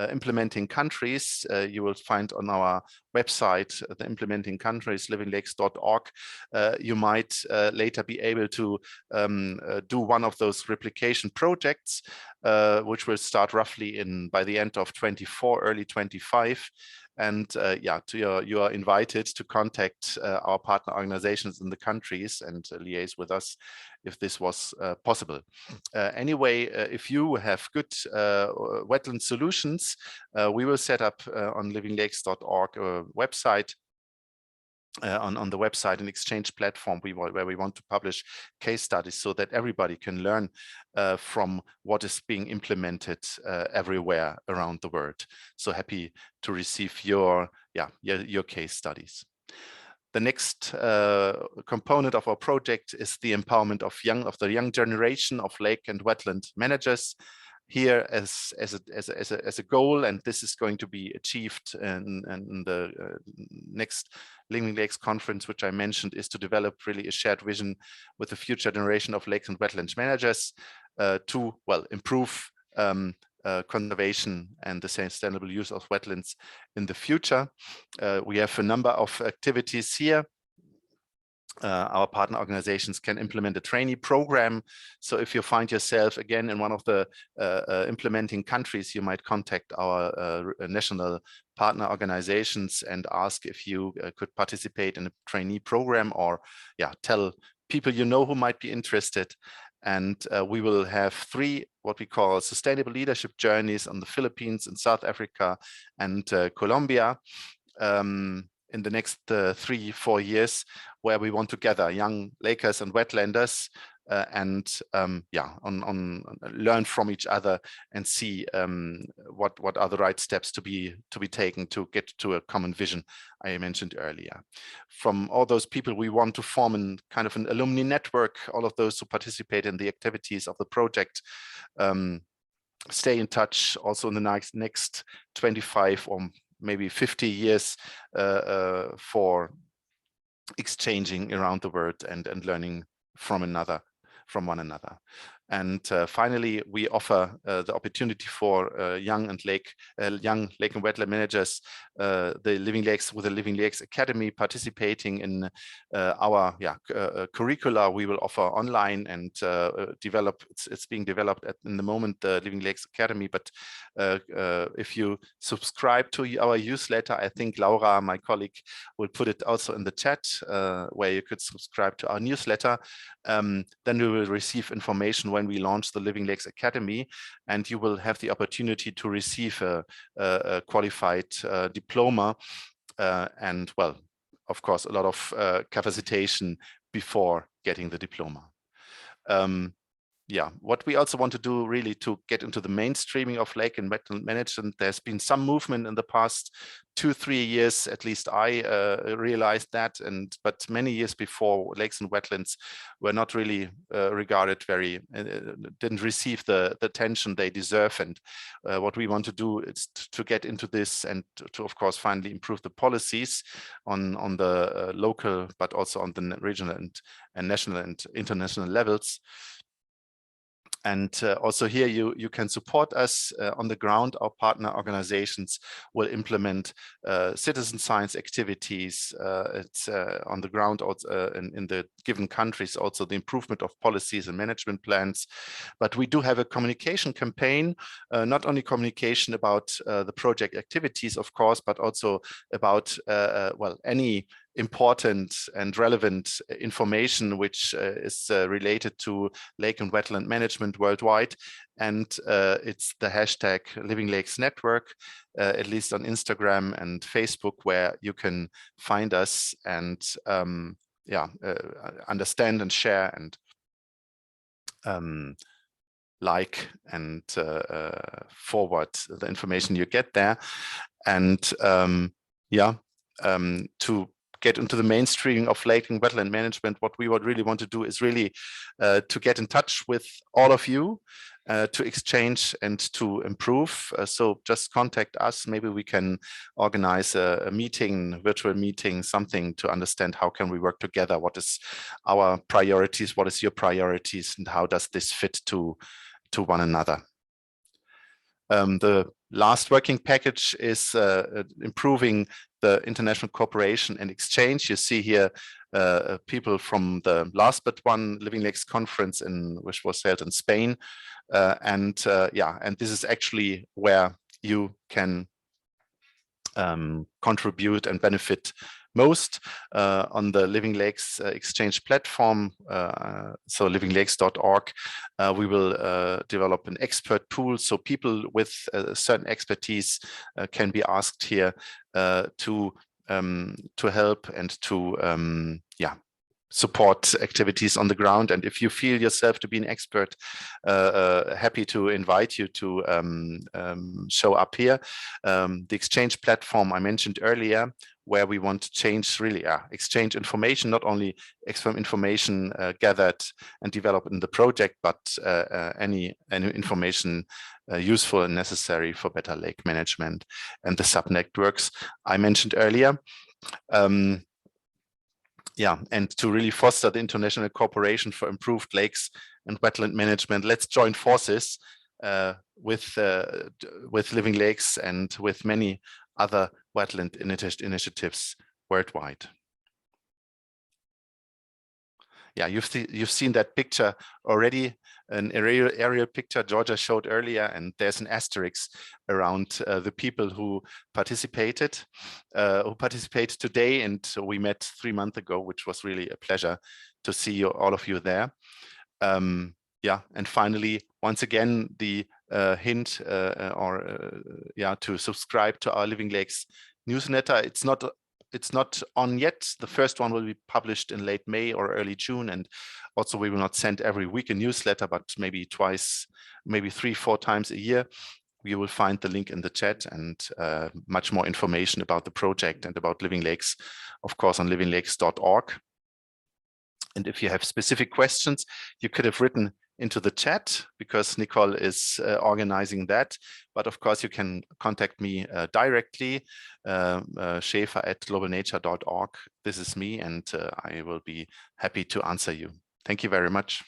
implementing countries, you will find on our website, the implementing countries, livinglakes.org, you might later be able to do one of those replication projects, which will start roughly by the end of 24, early 25. And you are invited to contact our partner organizations in the countries and liaise with us if this was possible. Anyway, if you have good wetland solutions, we will set up on livinglakes.org website. On the website, an exchange platform where we want to publish case studies so that everybody can learn from what is being implemented everywhere around the world. So happy to receive your case studies. The next component of our project is the empowerment of the young generation of lake and wetland managers. Here as a goal, and this is going to be achieved in the next Living Lakes conference, which I mentioned, is to develop really a shared vision with the future generation of lakes and wetlands managers to improve conservation and the sustainable use of wetlands in the future. We have a number of activities here. our partner organizations can implement a trainee program. So if you find yourself again in one of the implementing countries, you might contact our national partner organizations and ask if you could participate in a trainee program, or tell people you know who might be interested. And we will have 3 what we call sustainable leadership journeys on the Philippines and South Africa and Colombia in the next 3-4 years, where we want to gather young Lakers and wetlanders and learn from each other and see what are the right steps to be taken to get to a common vision I mentioned earlier. From all those people, we want to form an alumni network, all of those who participate in the activities of the project. Stay in touch also in the next 25 or maybe 50 years for exchanging around the world and learning from one another. And finally, we offer the opportunity for young lake and wetland managers, the Living Lakes Academy, participating in our curricula we will offer online and develop. It's being developed in the moment, the Living Lakes Academy. But if you subscribe to our newsletter, I think Laura, my colleague, will put it also in the chat where you could subscribe to our newsletter. Then you will receive information when we launch the Living Lakes Academy, and you will have the opportunity to receive a qualified diploma and, well, of course, a lot of capacitation before getting the diploma. What we also want to do really to get into the mainstreaming of lake and wetland management. There's been some movement in the past 2-3 years, at least I realized that, but many years before, lakes and wetlands were not really regarded didn't receive the attention they deserve. And what we want to do is to get into this and to of course finally improve the policies on the local, but also on the regional and national and international levels. And also here you can support us on the ground. Our partner organizations will implement citizen science activities. It's on the ground also, in the given countries, also the improvement of policies and management plans. But we do have a communication campaign, not only communication about the project activities, of course, but also about any important and relevant information which is related to lake and wetland management worldwide. And it's the hashtag Living Lakes Network, at least on Instagram and Facebook, where you can find us and understand and share and like and forward the information you get there. And to get into the mainstream of lake and wetland management, what we would really want to do is really to get in touch with all of you, to exchange and to improve. So just contact us. Maybe we can organize a meeting, virtual meeting, something to understand how can we work together. What is our priorities? What is your priorities? And how does this fit to one another? The last working package is improving the international cooperation and exchange. You see here people from the last but one Living Lakes conference which was held in Spain. And this is actually where you can contribute and benefit most on the Living Lakes Exchange platform, so livinglakes.org. We will develop an expert pool, so people with certain expertise can be asked here to help and to support activities on the ground. And if you feel yourself to be an expert, happy to invite you to show up here. The exchange platform I mentioned earlier, where we want to exchange information, not only information gathered and developed in the project, but any information useful and necessary for better lake management, and the sub-networks I mentioned earlier. And to really foster the international cooperation for improved lakes and wetland management, let's join forces with Living Lakes and with many other wetland initiatives worldwide. yeah, you've seen that picture already, an aerial picture Georgia showed earlier, and there's an asterisk around the people who participated today, and we met 3 months ago, which was really a pleasure to see all of you there. Yeah, and finally, once again, the hint to subscribe to our Living Lakes newsletter. It's not on yet. The first one will be published in late May or early June, and also we will not send every week a newsletter, but maybe twice, maybe 3-4 times a year. You will find the link in the chat, and much more information about the project and about Living Lakes, of course, on livinglakes.org. And if you have specific questions, you could have written into the chat, because Nicole is organizing that. But of course, you can contact me directly, Schäfer@globalnature.org. This is me, and I will be happy to answer you. Thank you very much.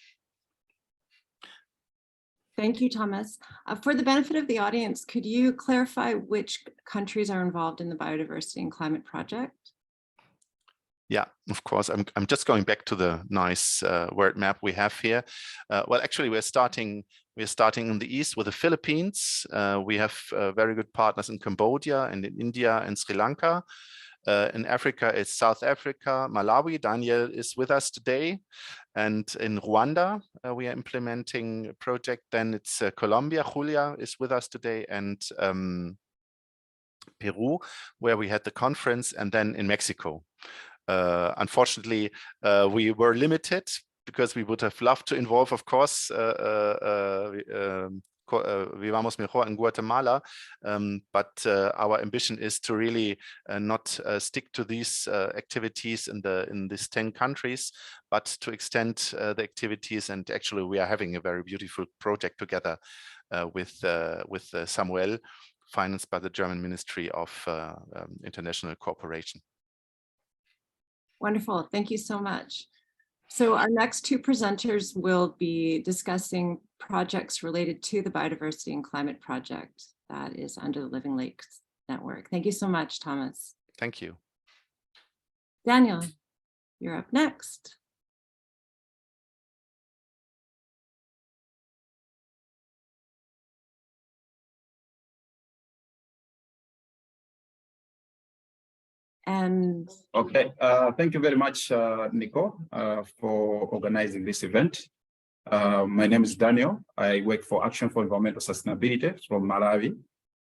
Thank you, Thomas. For the benefit of the audience, could you clarify which countries are involved in the Biodiversity and Climate Project? Yeah, of course. I'm just going back to the nice word map we have here. Well, actually, we're starting in the east with the Philippines. We have very good partners in Cambodia and in India and Sri Lanka. In Africa, it's South Africa, Malawi. Daniel is with us today. And in Rwanda, we are implementing a project. Then it's Colombia. Julia is with us today. And Peru, where we had the conference. And then in Mexico. Unfortunately, we were limited, because we would have loved to involve, of course, Vivamos Mejor in Guatemala, but our ambition is to really not stick to these activities in these 10 countries, but to extend the activities. And actually, we are having a very beautiful project together with Samuel, financed by the German Ministry of International Cooperation. Wonderful. Thank you so much. So our next two presenters will be discussing projects related to the Biodiversity and Climate Project that is under the Living Lakes Network. Thank you so much, Thomas. Thank you. Daniel, you're up next. And okay, thank you very much, Nico, for organizing this event. My name is Daniel. I work for Action for Environmental Sustainability from Malawi.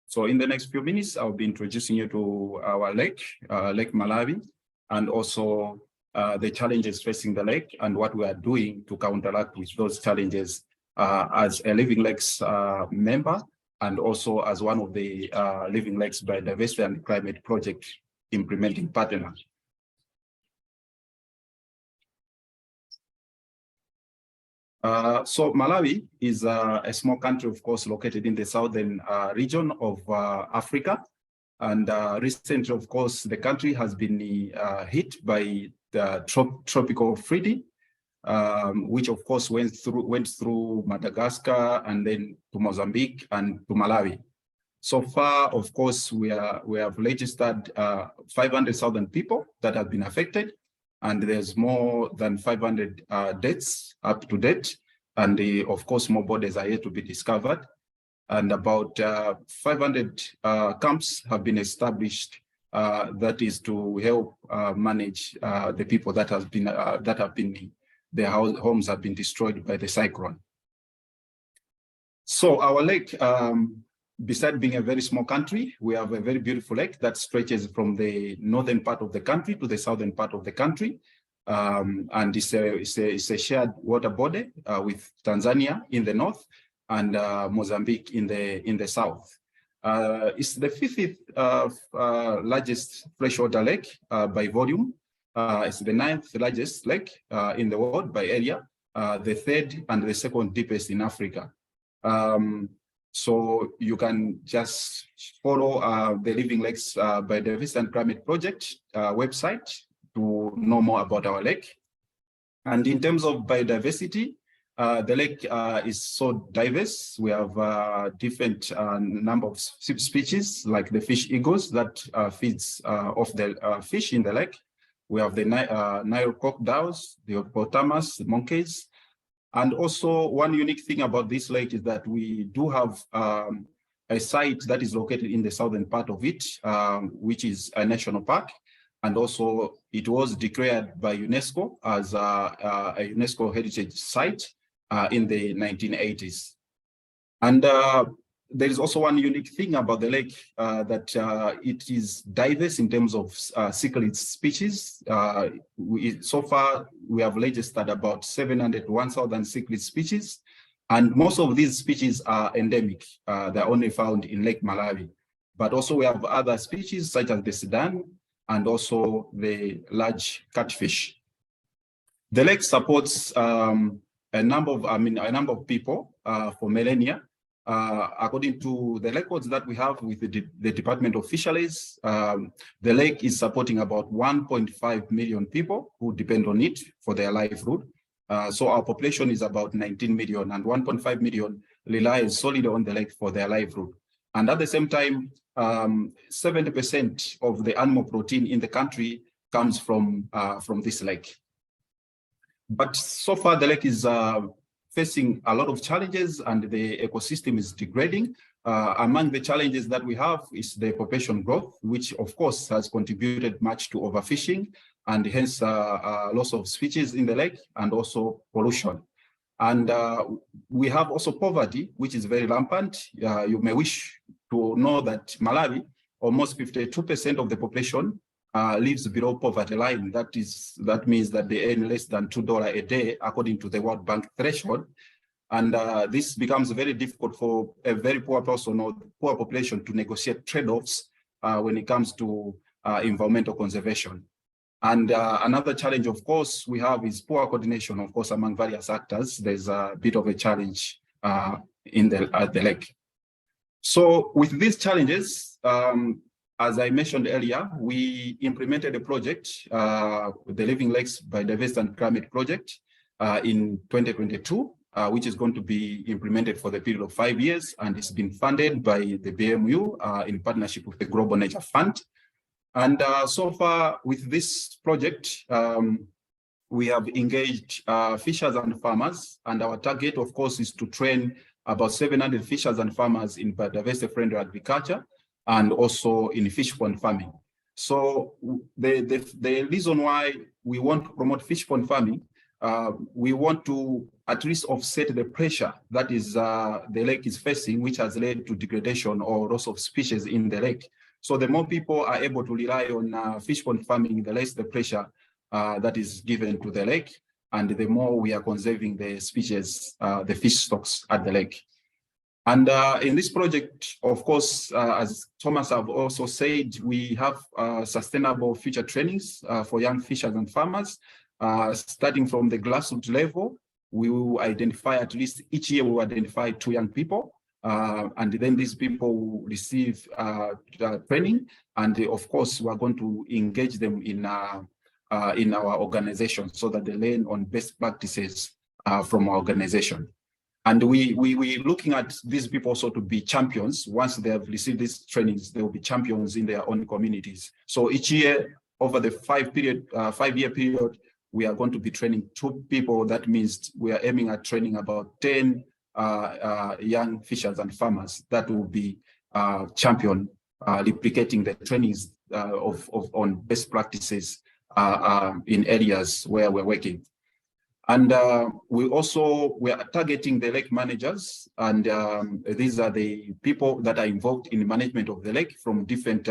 So in the next few minutes, I'll be introducing you to our lake, Lake Malawi, and also the challenges facing the lake and what we are doing to counteract with those challenges as a Living Lakes member, and also as one of the Living Lakes Biodiversity and Climate Project implementing partner. So Malawi is a small country, of course, located in the southern region of Africa. And recently, of course, the country has been hit by the tropical Freddy, which of course went through Madagascar and then to Mozambique and to Malawi. So far, of course, we have registered 500,000 people that have been affected, and there's more than 500 deaths up to date. And of course, more bodies are yet to be discovered. And about 500 camps have been established. That is to help manage the people that have been their homes have been destroyed by the cyclone. So our lake, besides being a very small country, we have a very beautiful lake that stretches from the northern part of the country to the southern part of the country. And it's a shared water body with Tanzania in the north and Mozambique in the south. It's the 5th largest freshwater lake by volume. It's the 9th largest lake in the world by area, the 3rd and the 2nd deepest in Africa. So you can just follow the Living Lakes Biodiversity and Climate Project website to know more about our lake. And in terms of biodiversity, the lake is so diverse. We have different number of species, like the fish eagles that feeds off the fish in the lake. We have the Nile crocodiles, the hippopotamus, the monkeys. And also one unique thing about this lake is that we do have a site that is located in the southern part of it, which is a national park. And also it was declared by UNESCO as a UNESCO heritage site in the 1980s. And there is also one unique thing about the lake that it is diverse in terms of cichlid species. So far, we have registered about 1,000 cichlid species, and most of these species are endemic. They're only found in Lake Malawi. But also we have other species such as the Sudan and also the large catfish. The lake supports a number of people for millennia. According to the records that we have with the Department of Fisheries, the lake is supporting about 1.5 million people who depend on it for their livelihood. So our population is about 19 million, and 1.5 million relies solely on the lake for their livelihood. And at the same time, 70% of the animal protein in the country comes from this lake. But so far, the lake is facing a lot of challenges, and the ecosystem is degrading. Among the challenges that we have is the population growth, which of course has contributed much to overfishing and hence loss of species in the lake, and also pollution. And we have also poverty, which is very rampant. You may wish to know that Malawi, almost 52% of the population lives below poverty line. That means that they earn less than $2 a day, according to the World Bank threshold. And this becomes very difficult for a very poor person or poor population to negotiate trade-offs when it comes to environmental conservation. And another challenge, of course, we have is poor coordination, of course, among various actors. There's a bit of a challenge at the lake. So with these challenges, as I mentioned earlier, we implemented a project, the Living Lakes Biodiversity and Climate Project in 2022, which is going to be implemented for the period of 5 years, and it's been funded by the BMU in partnership with the Global Nature Fund. And so far with this project, we have engaged fishers and farmers, and our target, of course, is to train about 700 fishers and farmers in biodiversity-friendly agriculture and also in fish pond farming. So the reason why we want to promote fish pond farming, we want to at least offset the pressure that is the lake is facing, which has led to degradation or loss of species in the lake. So the more people are able to rely on fish pond farming, the less the pressure that is given to the lake, and the more we are conserving the species, the fish stocks at the lake. And in this project, of course, as Thomas have also said, we have sustainable future trainings for young fishers and farmers. Starting from the grassroots level, we will identify at least each year we will identify 2 young people. And then these people will receive training. And of course, we are going to engage them in our organization so that they learn on best practices from our organization. And we're looking at these people also to be champions. Once they have received these trainings, they will be champions in their own communities. So each year, over the 5-year period, we are going to be training 2 people. That means we are aiming at training about 10 young fishers and farmers that will be champion, replicating the trainings on best practices in areas where we're working. And we are targeting the lake managers, and these are the people that are involved in the management of the lake from different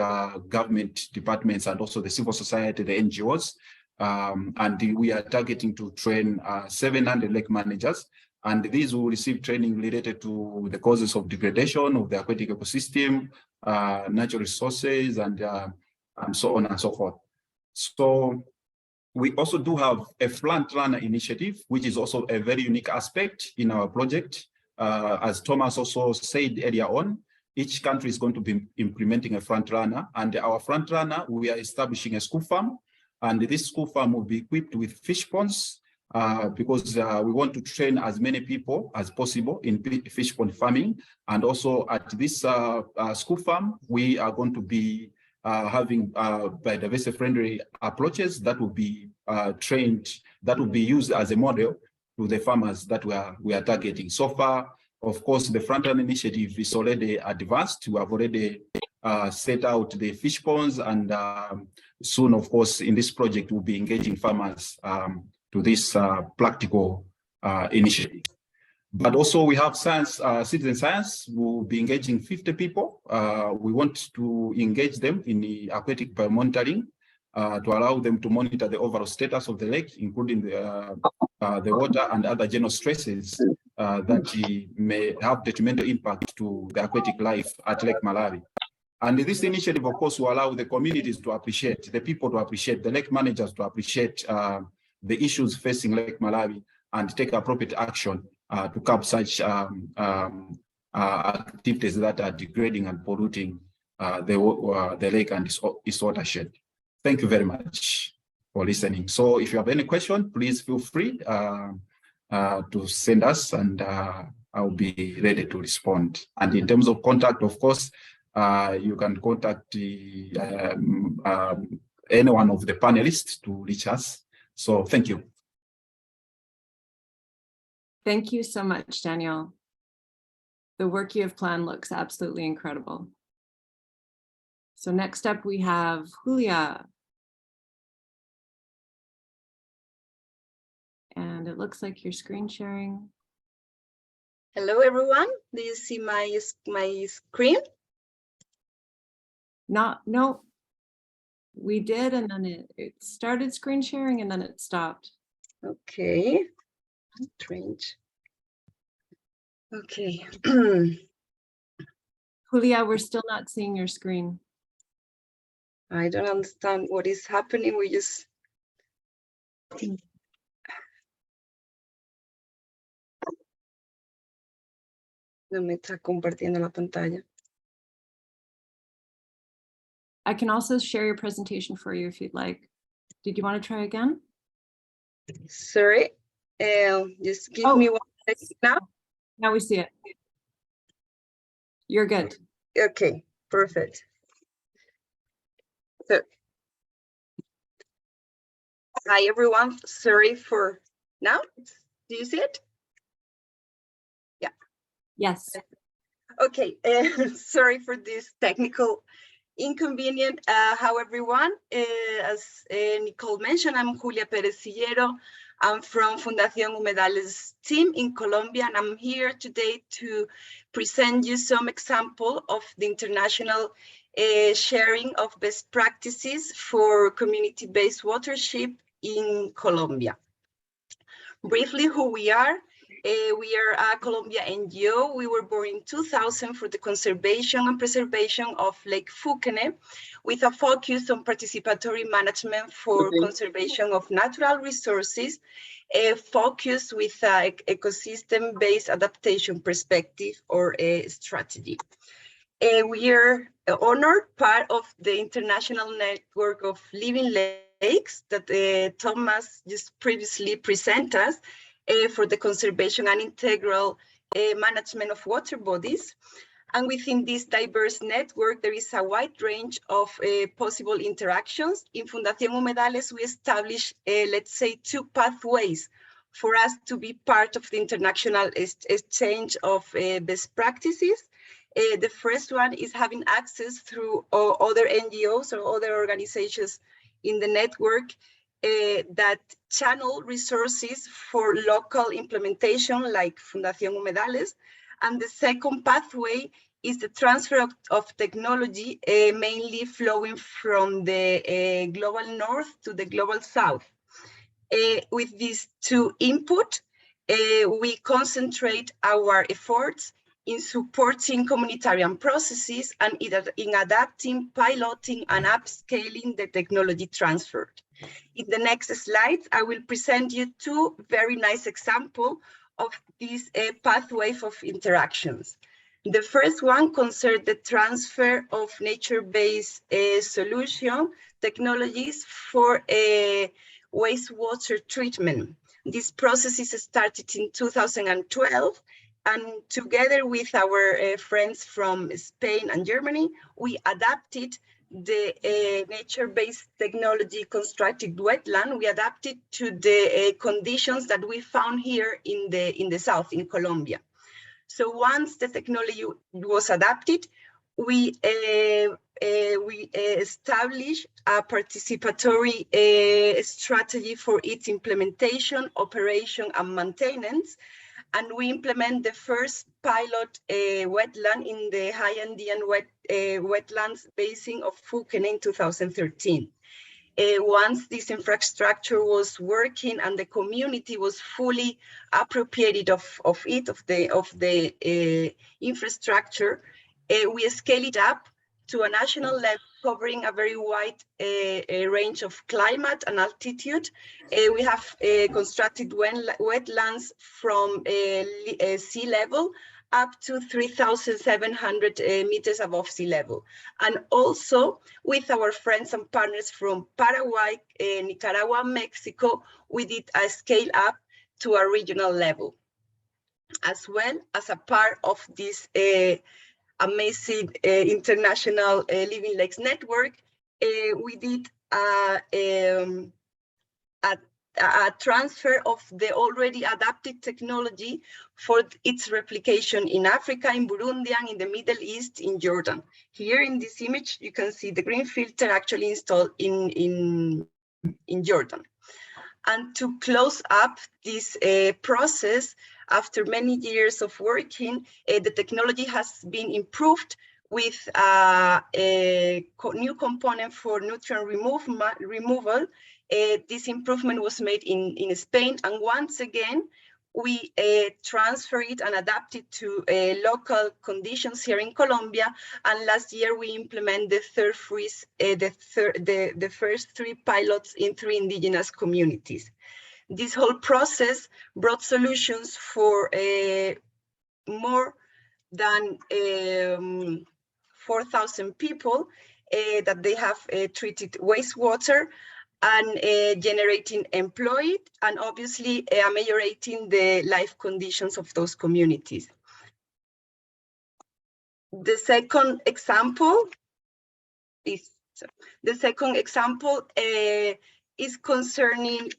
government departments and also the civil society, the NGOs. And we are targeting to train 700 lake managers, and these will receive training related to the causes of degradation of the aquatic ecosystem, natural resources, and so on and so forth. So we also do have a front runner initiative, which is also a very unique aspect in our project. As Thomas also said earlier on, each country is going to be implementing a front runner, and our front runner, we are establishing a school farm, and this school farm will be equipped with fish ponds because we want to train as many people as possible in fish pond farming. And also at this school farm, we are going to be having biodiversity-friendly approaches that will be trained, that will be used as a model to the farmers that we are targeting. So far, of course, the front-end initiative is already advanced. We have already set out the fish ponds, and soon, of course, in this project, we'll be engaging farmers to this practical initiative. But also we have science, citizen science. We'll be engaging 50 people. We want to engage them in the aquatic biomonitoring to allow them to monitor the overall status of the lake, including the water and other general stresses that may have detrimental impact to the aquatic life at Lake Malawi. And this initiative, of course, will allow the communities to appreciate, the people to appreciate, the lake managers to appreciate the issues facing Lake Malawi and take appropriate action to curb such activities that are degrading and polluting the lake and its watershed. Thank you very much for listening. So if you have any question, please feel free to send us, and I'll be ready to respond. And in terms of contact, of course, you can contact any one of the panelists to reach us. So thank you. Thank you so much, Daniel. The work you have planned looks absolutely incredible. So next up, we have Julia. And it looks like you're screen sharing. Hello, everyone. Do you see my screen? No, we did, and then it started screen sharing, and then it stopped. Okay, strange. Okay. Julia, we're still not seeing your screen. I don't understand what is happening. We just. No me está compartiendo la pantalla. I can also share your presentation for you if you'd like. Did you want to try again? Sorry, just give me 1 second now. Now we see it. You're good. Okay, perfect. So, hi everyone. Sorry for now. Do you see it? Yeah. Yes. Okay. Sorry for this technical inconvenient. How everyone, as Nicole mentioned, I'm Julia Perez-Sillero. I'm from Fundación Humedales team in Colombia, and I'm here today to present you some example of the international sharing of best practices for community-based watershed in Colombia. Briefly, who we are. We are a Colombia NGO. We were born in 2000 for the conservation and preservation of Lake Fukene, with a focus on participatory management for conservation of natural resources, focus with an ecosystem-based adaptation perspective or a strategy. We are honored part of the international network of living lakes that Thomas just previously presented us, for the conservation and integral management of water bodies. And within this diverse network, there is a wide range of possible interactions. In Fundación Humedales, we establish, let's say, 2 pathways for us to be part of the international exchange of best practices. The first one is having access through other NGOs or other organizations in the network that channel resources for local implementation like Fundación Humedales. And the second pathway is the transfer of technology, mainly flowing from the global north to the global south. With these 2 input, we concentrate our efforts in supporting communitarian processes and in adapting, piloting, and upscaling the technology transferred. In the next slides, I will present you 2 very nice examples of this pathway of interactions. The first one concerns the transfer of nature-based solution technologies for wastewater treatment. This process is started in 2012, and together with our friends from Spain and Germany, we adapted the nature-based technology constructed wetland, we adapted to the conditions that we found here in the south, in Colombia. So once the technology was adapted, we established a participatory strategy for its implementation, operation, and maintenance. And we implement the first pilot wetland in the high Andean wetlands basin of Fuquene in 2013. Once this infrastructure was working and the community was fully appropriated of the infrastructure, we scale it up to a national level, covering a very wide range of climate and altitude. We have constructed wetlands from sea level up to 3,700 meters above sea level. And also with our friends and partners from Paraguay, Nicaragua, Mexico, we did a scale up to a regional level. As well as a part of this amazing international Living Lakes network, we did a transfer of the already adapted technology for its replication in Africa, in Burundi, and in the Middle East, in Jordan. Here in this image, you can see the green filter actually installed in Jordan. And to close up this process, after many years of working, the technology has been improved with a new component for nutrient removal. This improvement was made in Spain, and once again, we transfer it and adapt it to local conditions here in Colombia. And last year we implement the first 3 pilots in 3 indigenous communities. This whole process brought solutions for more than 4,000 people that they have treated wastewater and generating employed, and obviously ameliorating the life conditions of those communities. The second example is concerning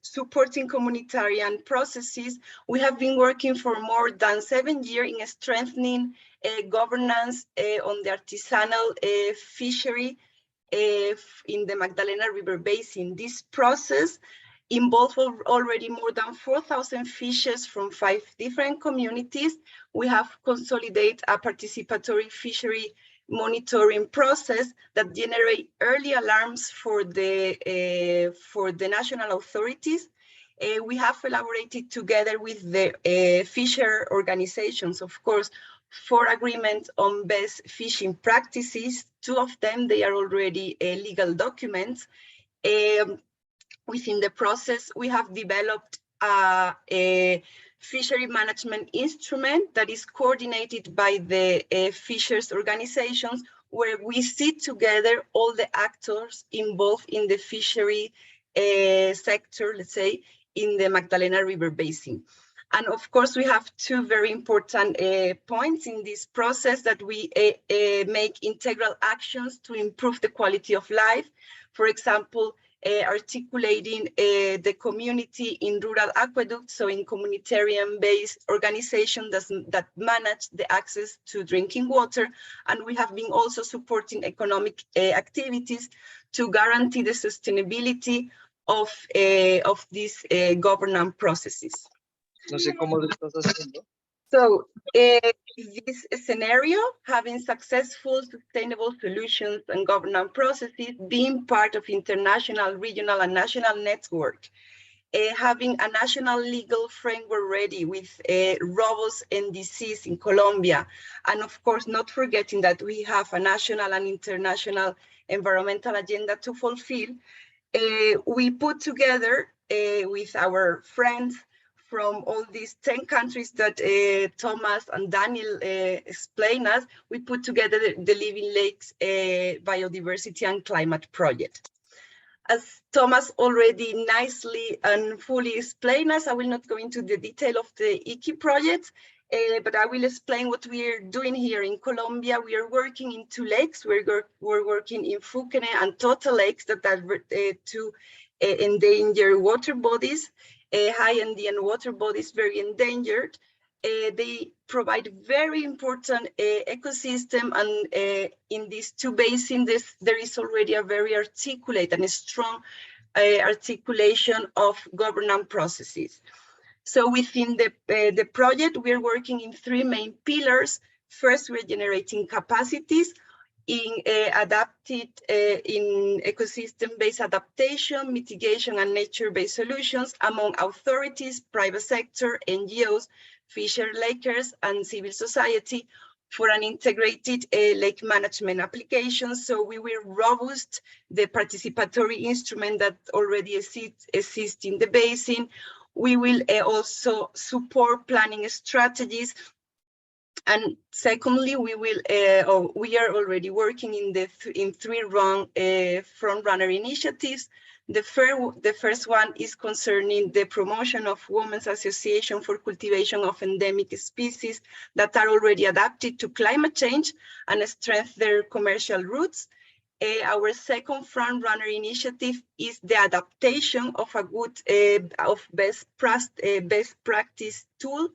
supporting communitarian processes. We have been working for more than 7 years in strengthening governance on the artisanal fishery in the Magdalena River Basin. This process involved already more than 4,000 fishes from 5 different communities. We have consolidated a participatory fishery monitoring process that generate early alarms for the national authorities. We have elaborated together with the fisher organizations, of course, 4 agreements on best fishing practices. 2 of them, they are already legal documents. Within the process, we have developed a fishery management instrument that is coordinated by the fishers organizations, where we sit together all the actors involved in the fishery sector, let's say, in the Magdalena River Basin. And of course, we have 2 very important points in this process, that we make integral actions to improve the quality of life. For example, articulating the community in rural aqueducts, so in communitarian-based organizations that manage the access to drinking water. And we have been also supporting economic activities to guarantee the sustainability of these governance processes. No sé cómo lo estás haciendo. So this scenario, having successful sustainable solutions and governance processes, being part of international, regional, and national network, having a national legal framework ready with robust NDCs in Colombia, and of course, not forgetting that we have a national and international environmental agenda to fulfill, we put together with our friends from all these 10 countries that Thomas and Daniel explained us, we put together the Living Lakes Biodiversity and Climate Project. As Thomas already nicely and fully explained us, I will not go into the detail of the IKI project. but I will explain what we are doing here in Colombia. We are working in 2 lakes. We're working in Fuquene and Tota lakes that are 2 endangered water bodies, high Andean water bodies, very endangered. They provide very important ecosystem, and in these 2 basins, there is already a very articulate and a strong articulation of governance processes. So within the project, we're working in 3 main pillars. First, we're generating capacities in adapted in ecosystem-based adaptation, mitigation, and nature-based solutions among authorities, private sector, NGOs, fisher lakers, and civil society for an integrated lake management application. So we will robust the participatory instrument that already exists in the basin. We will also support planning strategies. And secondly, we are already working in 3 front-runner initiatives. The first one is concerning the promotion of women's association for cultivation of endemic species that are already adapted to climate change and strengthen their commercial roots. Our second front-runner initiative is the adaptation of a good best practice tool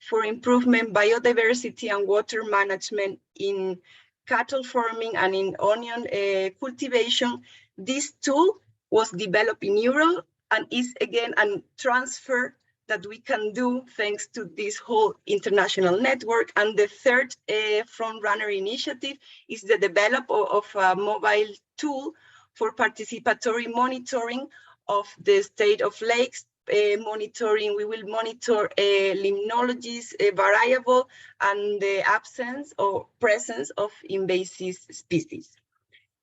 for improvement biodiversity and water management in cattle farming and in onion cultivation. This tool was developed in Europe and is again a transfer that we can do thanks to this whole international network. And the third front-runner initiative is the development of a mobile tool for participatory monitoring of the state of lakes. We will monitor limnologies variable and the absence or presence of invasive species.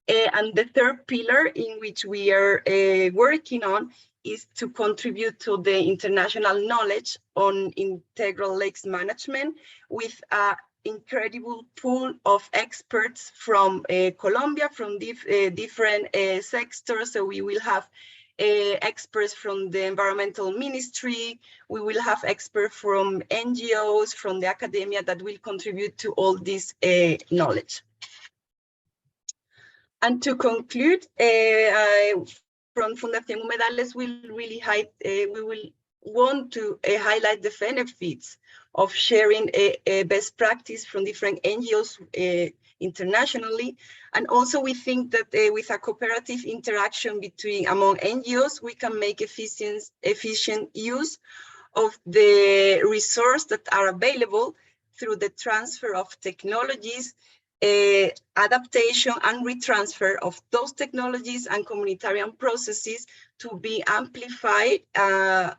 And the third pillar in which we are working on is to contribute to the international knowledge on integral lakes management with an incredible pool of experts from Colombia, from different sectors. So we will have experts from the environmental ministry. We will have experts from NGOs, from the academia that will contribute to all this knowledge. And to conclude, from Fundación Humedales, we will want to highlight the benefits of sharing best practice from different NGOs internationally. And also we think that with a cooperative interaction among NGOs, we can make efficient use of the resources that are available through the transfer of technologies, adaptation and retransfer of those technologies and communitarian processes to be amplified and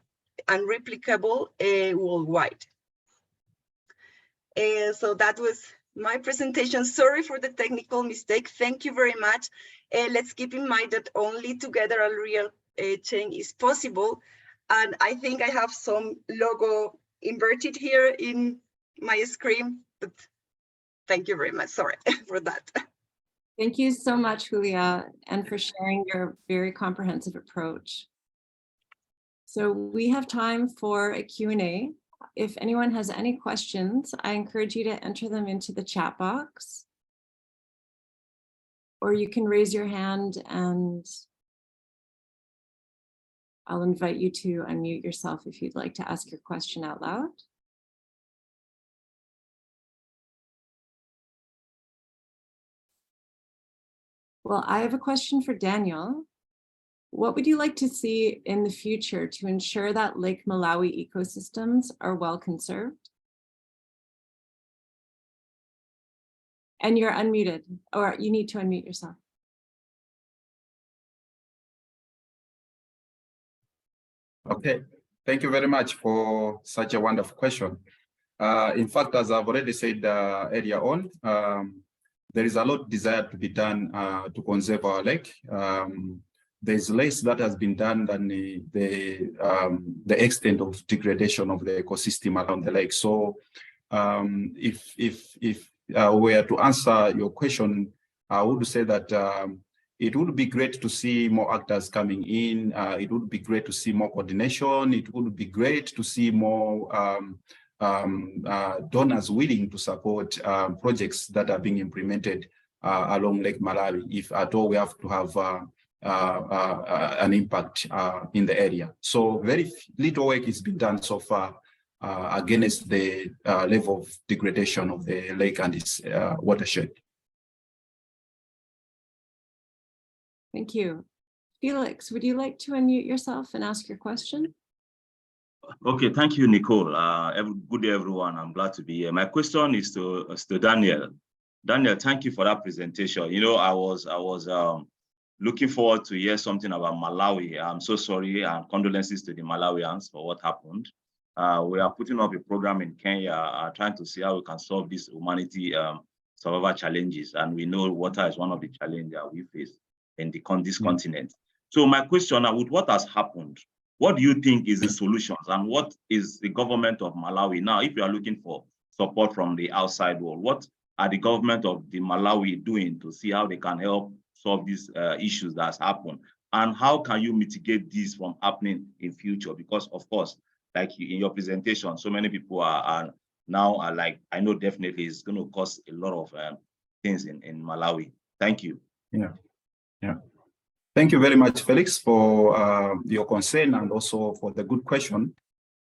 replicable worldwide. So that was my presentation. Sorry for the technical mistake. Thank you very much. Let's keep in mind that only together a real change is possible. And I think I have some logo inverted here in my screen, but thank you very much. Sorry for that. Thank you so much, Julia, and for sharing your very comprehensive approach. So we have time for a Q&A. If anyone has any questions, I encourage you to enter them into the chat box. Or you can raise your hand and I'll invite you to unmute yourself if you'd like to ask your question out loud. Well, I have a question for Daniel. What would you like to see in the future to ensure that Lake Malawi ecosystems are well conserved? And you're unmuted, or you need to unmute yourself. Okay, thank you very much for such a wonderful question. In fact, as I've already said earlier on, there is a lot desired to be done to conserve our lake. There's less that has been done than the extent of degradation of the ecosystem around the lake. So if we are to answer your question, I would say that it would be great to see more actors coming in. It would be great to see more coordination. It would be great to see more donors willing to support projects that are being implemented along Lake Malawi, if at all we have to have an impact in the area. So very little work is being done so far against the level of degradation of the lake and its watershed. Thank you. Felix, would you like to unmute yourself and ask your question? Okay, thank you, Nicole. Good day, everyone. I'm glad to be here. My question is to Daniel. Daniel, thank you for that presentation. You know, I was looking forward to hear something about Malawi. I'm so sorry and condolences to the Malawians for what happened. We are putting up a program in Kenya, trying to see how we can solve these humanity survival challenges. And we know water is one of the challenges that we face in this continent. So my question now, with what has happened, what do you think is the solutions and what is the government of Malawi now, if you are looking for support from the outside world, what are the government of the Malawi doing to see how they can help solve these issues that's happened? And how can you mitigate this from happening in future? Because of course, like in your presentation, so many people are like, I know definitely it's going to cause a lot of things in Malawi. Thank you. Yeah. Thank you very much, Felix, for your concern and also for the good question.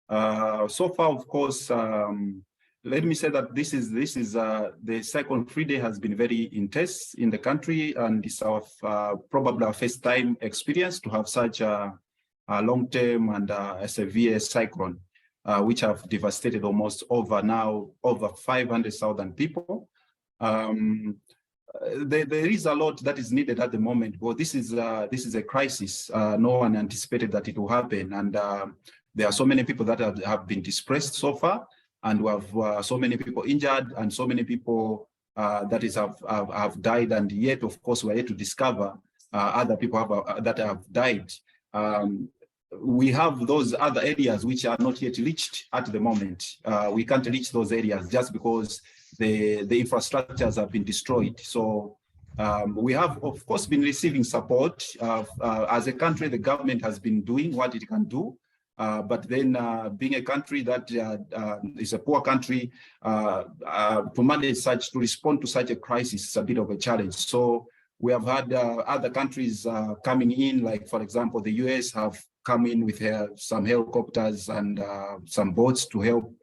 So far, of course, let me say that this is the Cyclone Free Day has been very intense in the country, and it's our probably our first time experience to have such a long-term and a severe cyclone, which have devastated almost over 500,000 people. There is a lot that is needed at the moment, but this is a crisis. No one anticipated that it will happen, and there are so many people that have been displaced so far, and we have so many people injured and so many people have died, and yet, of course, we are yet to discover other people that have died. We have those other areas which are not yet reached at the moment. We can't reach those areas just because the infrastructures have been destroyed. So we have, of course, been receiving support. As a country, the government has been doing what it can do. But then being a country that is a poor country, to manage to respond to such a crisis is a bit of a challenge. So we have had other countries coming in, like, for example, the US have come in with some helicopters and some boats to help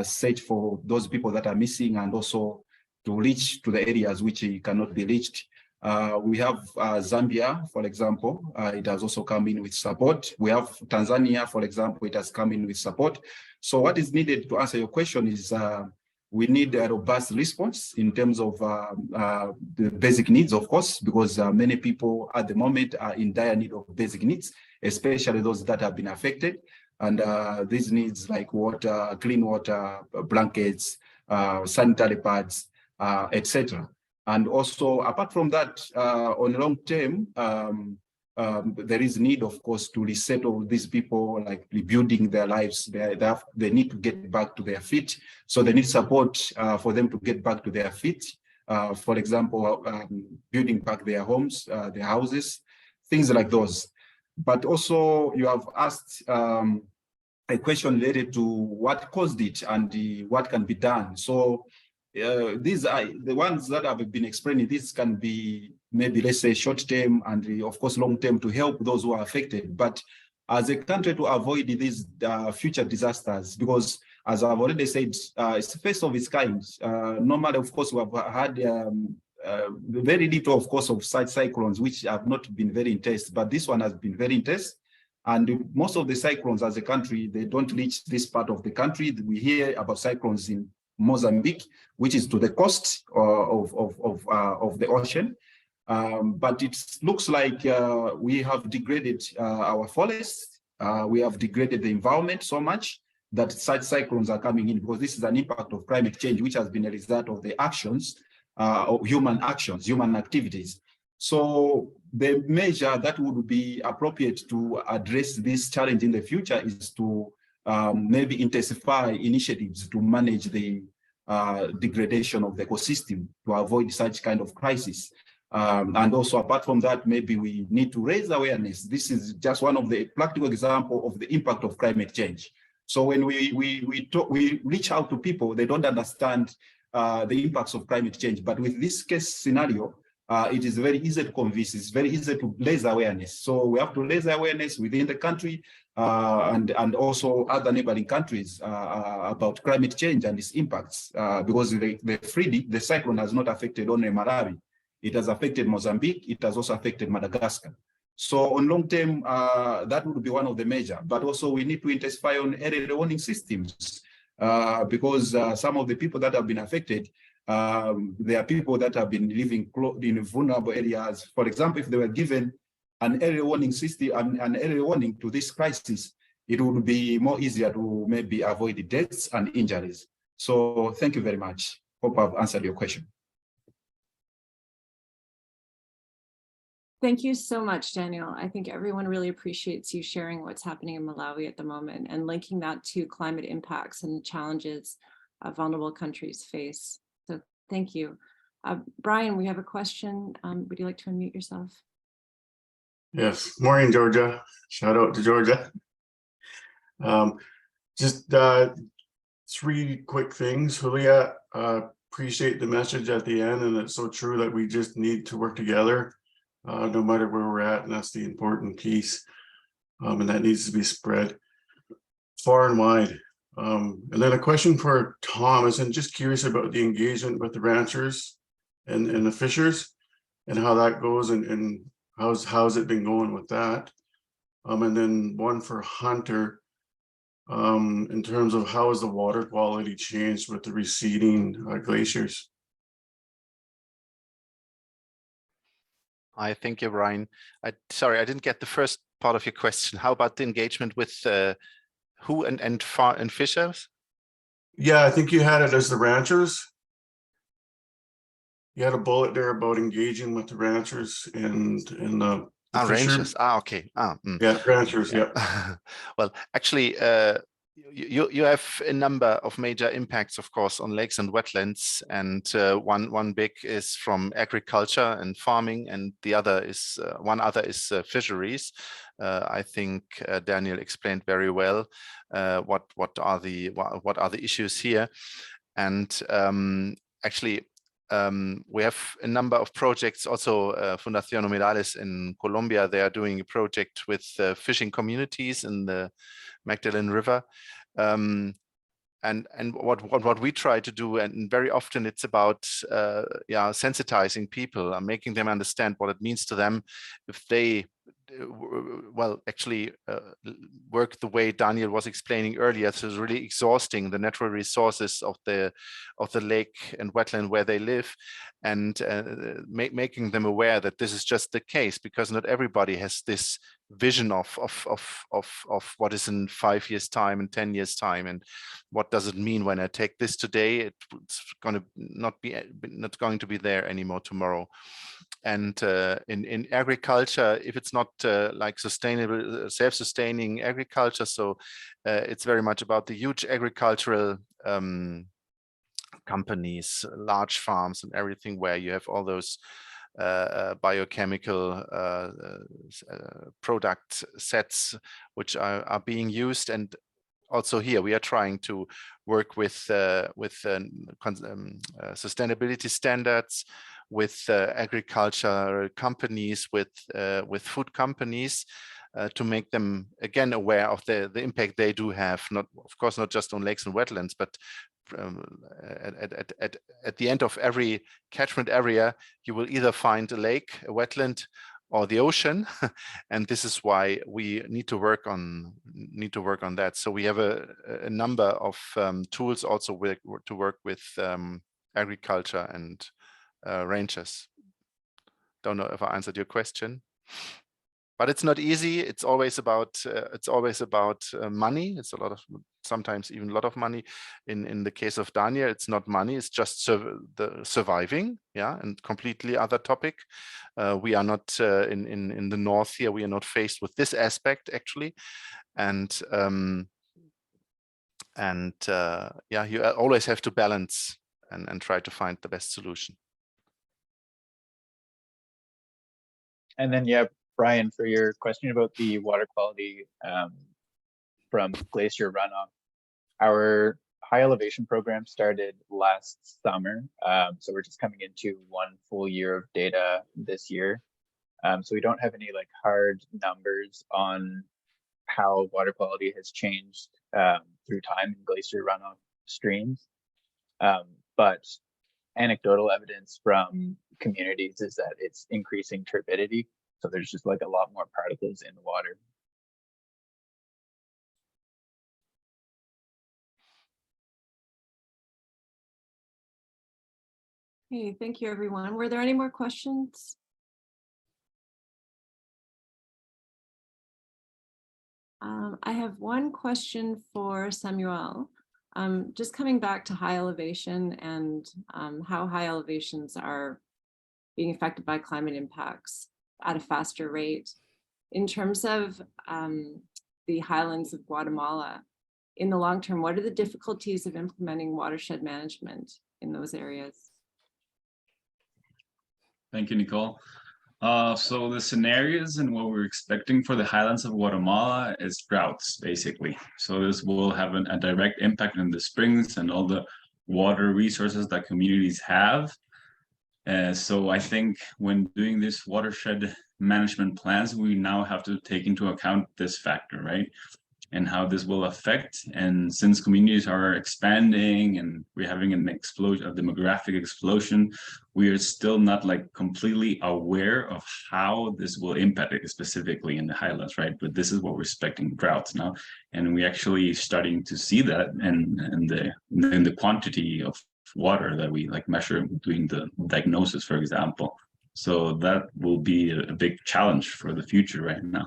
search for those people that are missing, and also to reach to the areas which cannot be reached. We have Zambia, for example, it has also come in with support. We have Tanzania, for example, it has come in with support. So what is needed, to answer your question, is we need a robust response in terms of the basic needs, of course, because many people at the moment are in dire need of basic needs, especially those that have been affected. And these needs like water, clean water, blankets, sanitary pads, etc. And also, apart from that, on long term, there is need, of course, to resettle these people, like rebuilding their lives. They need to get back to their feet. So they need support for them to get back to their feet. For example, building back their homes, their houses, things like those. But also, you have asked a question related to what caused it and what can be done. So these are the ones that I've been explaining. This can be maybe, let's say, short term and of course long term to help those who are affected. But as a country, to avoid these future disasters, because as I've already said, it's the first of its kind. Normally, of course, we have had very little, of course, of such cyclones which have not been very intense, but this one has been very intense. And most of the cyclones as a country, they don't reach this part of the country. We hear about cyclones in Mozambique, which is to the coast of the ocean. But it looks like we have degraded our forests. We have degraded the environment so much that such cyclones are coming in, because this is an impact of climate change, which has been a result of the actions, of human activities. So the measure that would be appropriate to address this challenge in the future is to maybe intensify initiatives to manage the degradation of the ecosystem to avoid such kind of crisis. And also, apart from that, maybe we need to raise awareness. This is just one of the practical examples of the impact of climate change. So when we reach out to people, they don't understand the impacts of climate change. But with this case scenario, it is very easy to convince. It's very easy to raise awareness. So we have to raise awareness within the country and also other neighboring countries about climate change and its impacts, because the cyclone has not affected only Malawi. It has affected Mozambique. It has also affected Madagascar. So on long term, that would be one of the measures. But also we need to intensify on early warning systems because some of the people that have been affected, there are people that have been living in vulnerable areas. For example, if they were given an early warning system, an early warning to this crisis, it would be more easier to maybe avoid deaths and injuries. So thank you very much. Hope I've answered your question. Thank you so much, Daniel. I think everyone really appreciates you sharing what's happening in Malawi at the moment and linking that to climate impacts and the challenges vulnerable countries face. So thank you. Brian, we have a question. Would you like to unmute yourself? Yes, morning, Georgia. Shout out to Georgia. Just 3 quick things. Julia, appreciate the message at the end, and it's so true that we just need to work together. No matter where we're at, and that's the important piece, and that needs to be spread far and wide. And then a question for Thomas, and just curious about the engagement with the ranchers and the fishers, and how that goes, and how's it been going with that. And then one for Hunter, in terms of how has the water quality changed with the receding glaciers. I thank you, Ryan. Sorry, I didn't get the first part of your question. How about the engagement with who and fishers? Yeah, I think you had it as the ranchers. You had a bullet there about engaging with the ranchers and the ranchers. Okay. Yeah, ranchers. Yeah. Well, actually, you have a number of major impacts, of course, on lakes and wetlands, and one big is from agriculture and farming, and the other is fisheries. I think Daniel explained very well what are the issues here, and actually. We have a number of projects, also Fundación Humedales in Colombia. They are doing a project with fishing communities in the Magdalene River. And what we try to do, and very often it's about sensitizing people, making them understand what it means to them if they work the way Daniel was explaining earlier. So it's really exhausting the natural resources of the lake and wetland where they live, and making them aware that this is just the case, because not everybody has this vision of what is in 5 years time and 10 years time, and what does it mean when I take this today, it's going to not going to be there anymore tomorrow. And in agriculture, if it's not like sustainable, self-sustaining agriculture, so it's very much about the huge agricultural companies, large farms and everything, where you have all those biochemical product sets which are being used. And also here we are trying to work with sustainability standards, with agricultural companies, with food companies, to make them again aware of the impact they do have, of course not just on lakes and wetlands, but at the end of every catchment area, you will either find a lake, a wetland, or the ocean, and this is why we need to work on that. So we have a number of tools also to work with agriculture and ranchers. Don't know if I answered your question, but it's not easy. It's always about money. It's sometimes even a lot of money. In the case of Daniel, it's not money. It's just surviving. Yeah, and completely other topic. We are not in the north here. We are not faced with this aspect actually, and you always have to balance and try to find the best solution. And then, Brian, for your question about the water quality from glacier runoff. Our high elevation program started last summer, so we're just coming into 1 full year of data this year. So we don't have any like hard numbers on how water quality has changed through time in glacier runoff streams. But anecdotal evidence from communities is that it's increasing turbidity. So there's just like a lot more particles in the water. Okay, thank you, everyone. Were there any more questions? I have one question for Samuel. Just coming back to high elevation and how high elevations are being affected by climate impacts at a faster rate. In terms of the highlands of Guatemala, in the long term, what are the difficulties of implementing watershed management in those areas? Thank you, Nicole. So the scenarios and what we're expecting for the highlands of Guatemala is droughts, basically. So this will have a direct impact on the springs and all the water resources that communities have. So I think when doing this watershed management plans, we now have to take into account this factor, right? And how this will affect. And since communities are expanding and we're having an explosion, a demographic explosion, we are still not like completely aware of how this will impact it specifically in the highlands, right? But this is what we're expecting, droughts now. And we're actually starting to see that in the quantity of water that we like measure doing the diagnosis, for example. So that will be a big challenge for the future right now.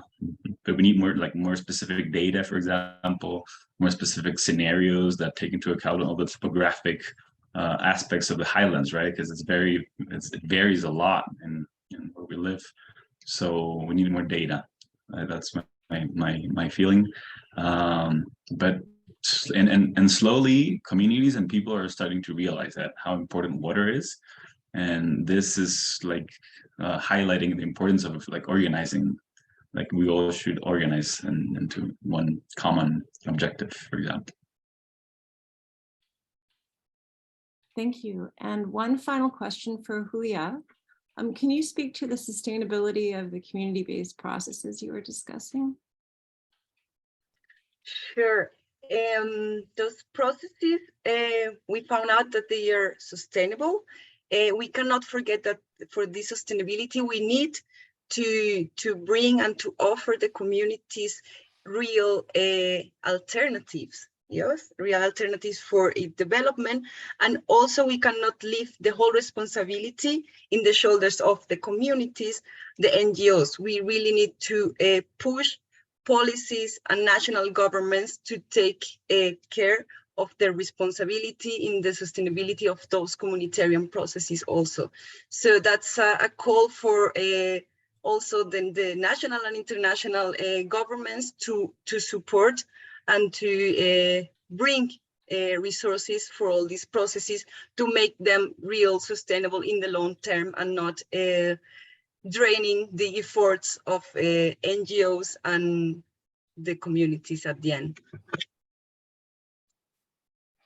But we need more specific data, for example, more specific scenarios that take into account all the topographic aspects of the highlands, right? Because it varies a lot in where we live. So we need more data. That's my feeling. But slowly, communities and people are starting to realize that how important water is. And this is like highlighting the importance of like organizing, like we all should organize into one common objective, for example. Thank you. And one final question for Julia. Can you speak to the sustainability of the community-based processes you were discussing? Sure. Those processes, we found out that they are sustainable. We cannot forget that for this sustainability, we need to bring and to offer the communities real alternatives. Yes, real alternatives for its development. And also we cannot leave the whole responsibility in the shoulders of the communities, the NGOs. We really need to push policies and national governments to take care of their responsibility in the sustainability of those communitarian processes also. So that's a call for also the national and international governments to support and to bring resources for all these processes to make them real sustainable in the long term and not draining the efforts of NGOs and the communities at the end.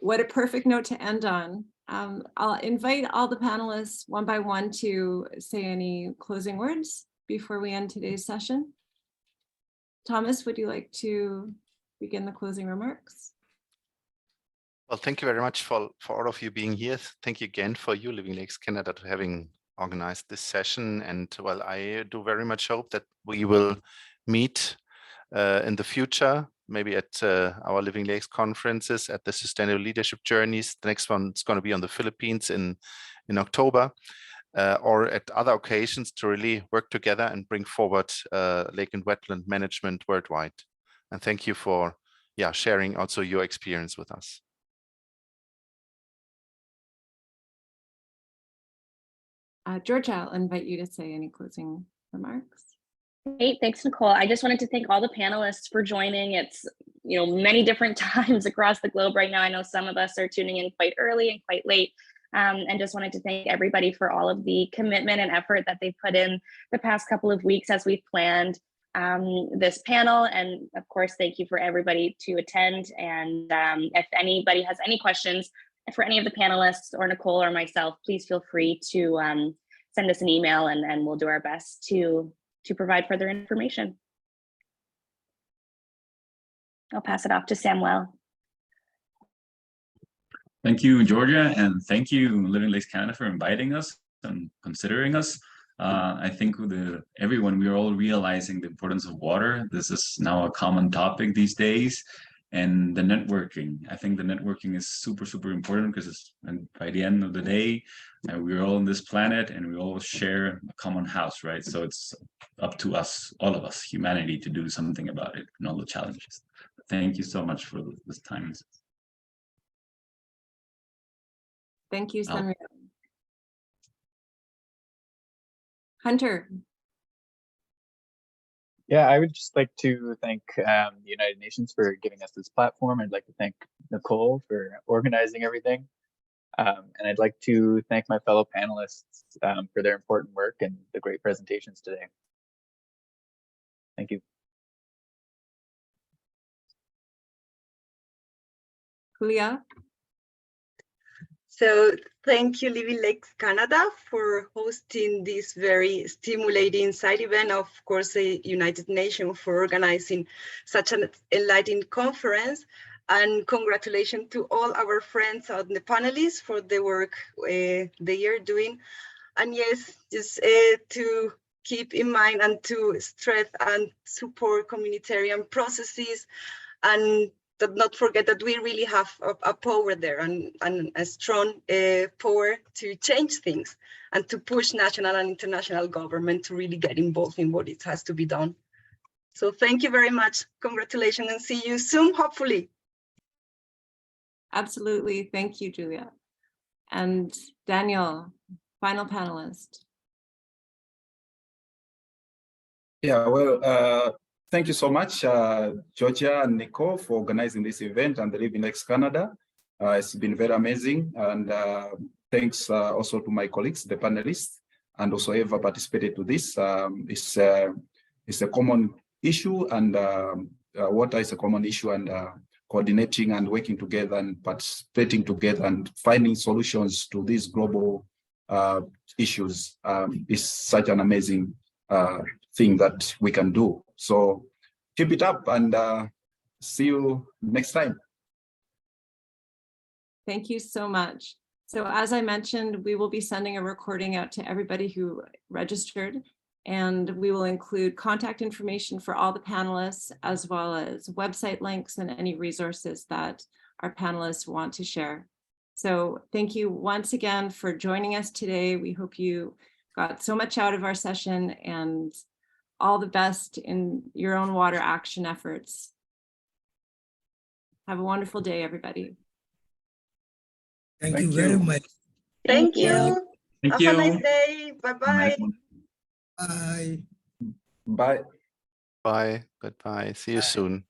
What a perfect note to end on. I'll invite all the panelists one by one to say any closing words before we end today's session. Thomas, would you like to begin the closing remarks? Well, thank you very much for all of you being here. Thank you again for you, Living Lakes Canada, to having organized this session. And well, I do very much hope that we will meet in the future, maybe at our Living Lakes conferences, at the Sustainable Leadership Journeys. The next one is going to be on the Philippines in October, or at other occasions to really work together and bring forward lake and wetland management worldwide. And thank you for sharing also your experience with us. Georgia, I'll invite you to say any closing remarks. Great, thanks, Nicole. I just wanted to thank all the panelists for joining. It's many different times across the globe right now. I know some of us are tuning in quite early and quite late. And just wanted to thank everybody for all of the commitment and effort that they put in the past couple of weeks as we've planned this panel. And of course, thank you for everybody to attend. And if anybody has any questions for any of the panelists or Nicole or myself, please feel free to send us an email and we'll do our best to provide further information. I'll pass it off to Samuel. Thank you, Georgia, and thank you, Living Lakes Canada, for inviting us and considering us. I think everyone, we are all realizing the importance of water. This is now a common topic these days. And the networking, I think the networking is super, super important because by the end of the day, we're all on this planet and we all share a common house, right? So it's up to us, all of us, humanity, to do something about it and all the challenges. Thank you so much for this time. Thank you, Samuel. Hunter. Yeah, I would just like to thank the United Nations for giving us this platform. I'd like to thank Nicole for organizing everything. And I'd like to thank my fellow panelists for their important work and the great presentations today. Thank you. Julia. So thank you, Living Lakes Canada, for hosting this very stimulating side event. Of course, the United Nations for organizing such an enlightening conference. And congratulations to all our friends and the panelists for the work they are doing. And yes, just to keep in mind and to stress and support communitarian processes, and not forget that we really have a power there and a strong power to change things and to push national and international government to really get involved in what it has to be done. So thank you very much. Congratulations and see you soon, hopefully. Absolutely. Thank you, Julia. And Daniel, final panelist. Yeah, well, thank you so much, Georgia and Nicole, for organizing this event and the Living Lakes Canada. It's been very amazing. And thanks also to my colleagues, the panelists, and also whoever participated to this. It's a common issue, and water is a common issue, and coordinating and working together and participating together and finding solutions to these global issues is such an amazing thing that we can do. So keep it up and see you next time. Thank you so much. So as I mentioned, we will be sending a recording out to everybody who registered, and we will include contact information for all the panelists, as well as website links and any resources that our panelists want to share. So thank you once again for joining us today. We hope you got so much out of our session, and all the best in your own water action efforts. Have a wonderful day, everybody. Thank you very much. Thank you. Thank Have you. a nice day. Bye-bye. Bye. Bye. Bye. Goodbye. See you soon.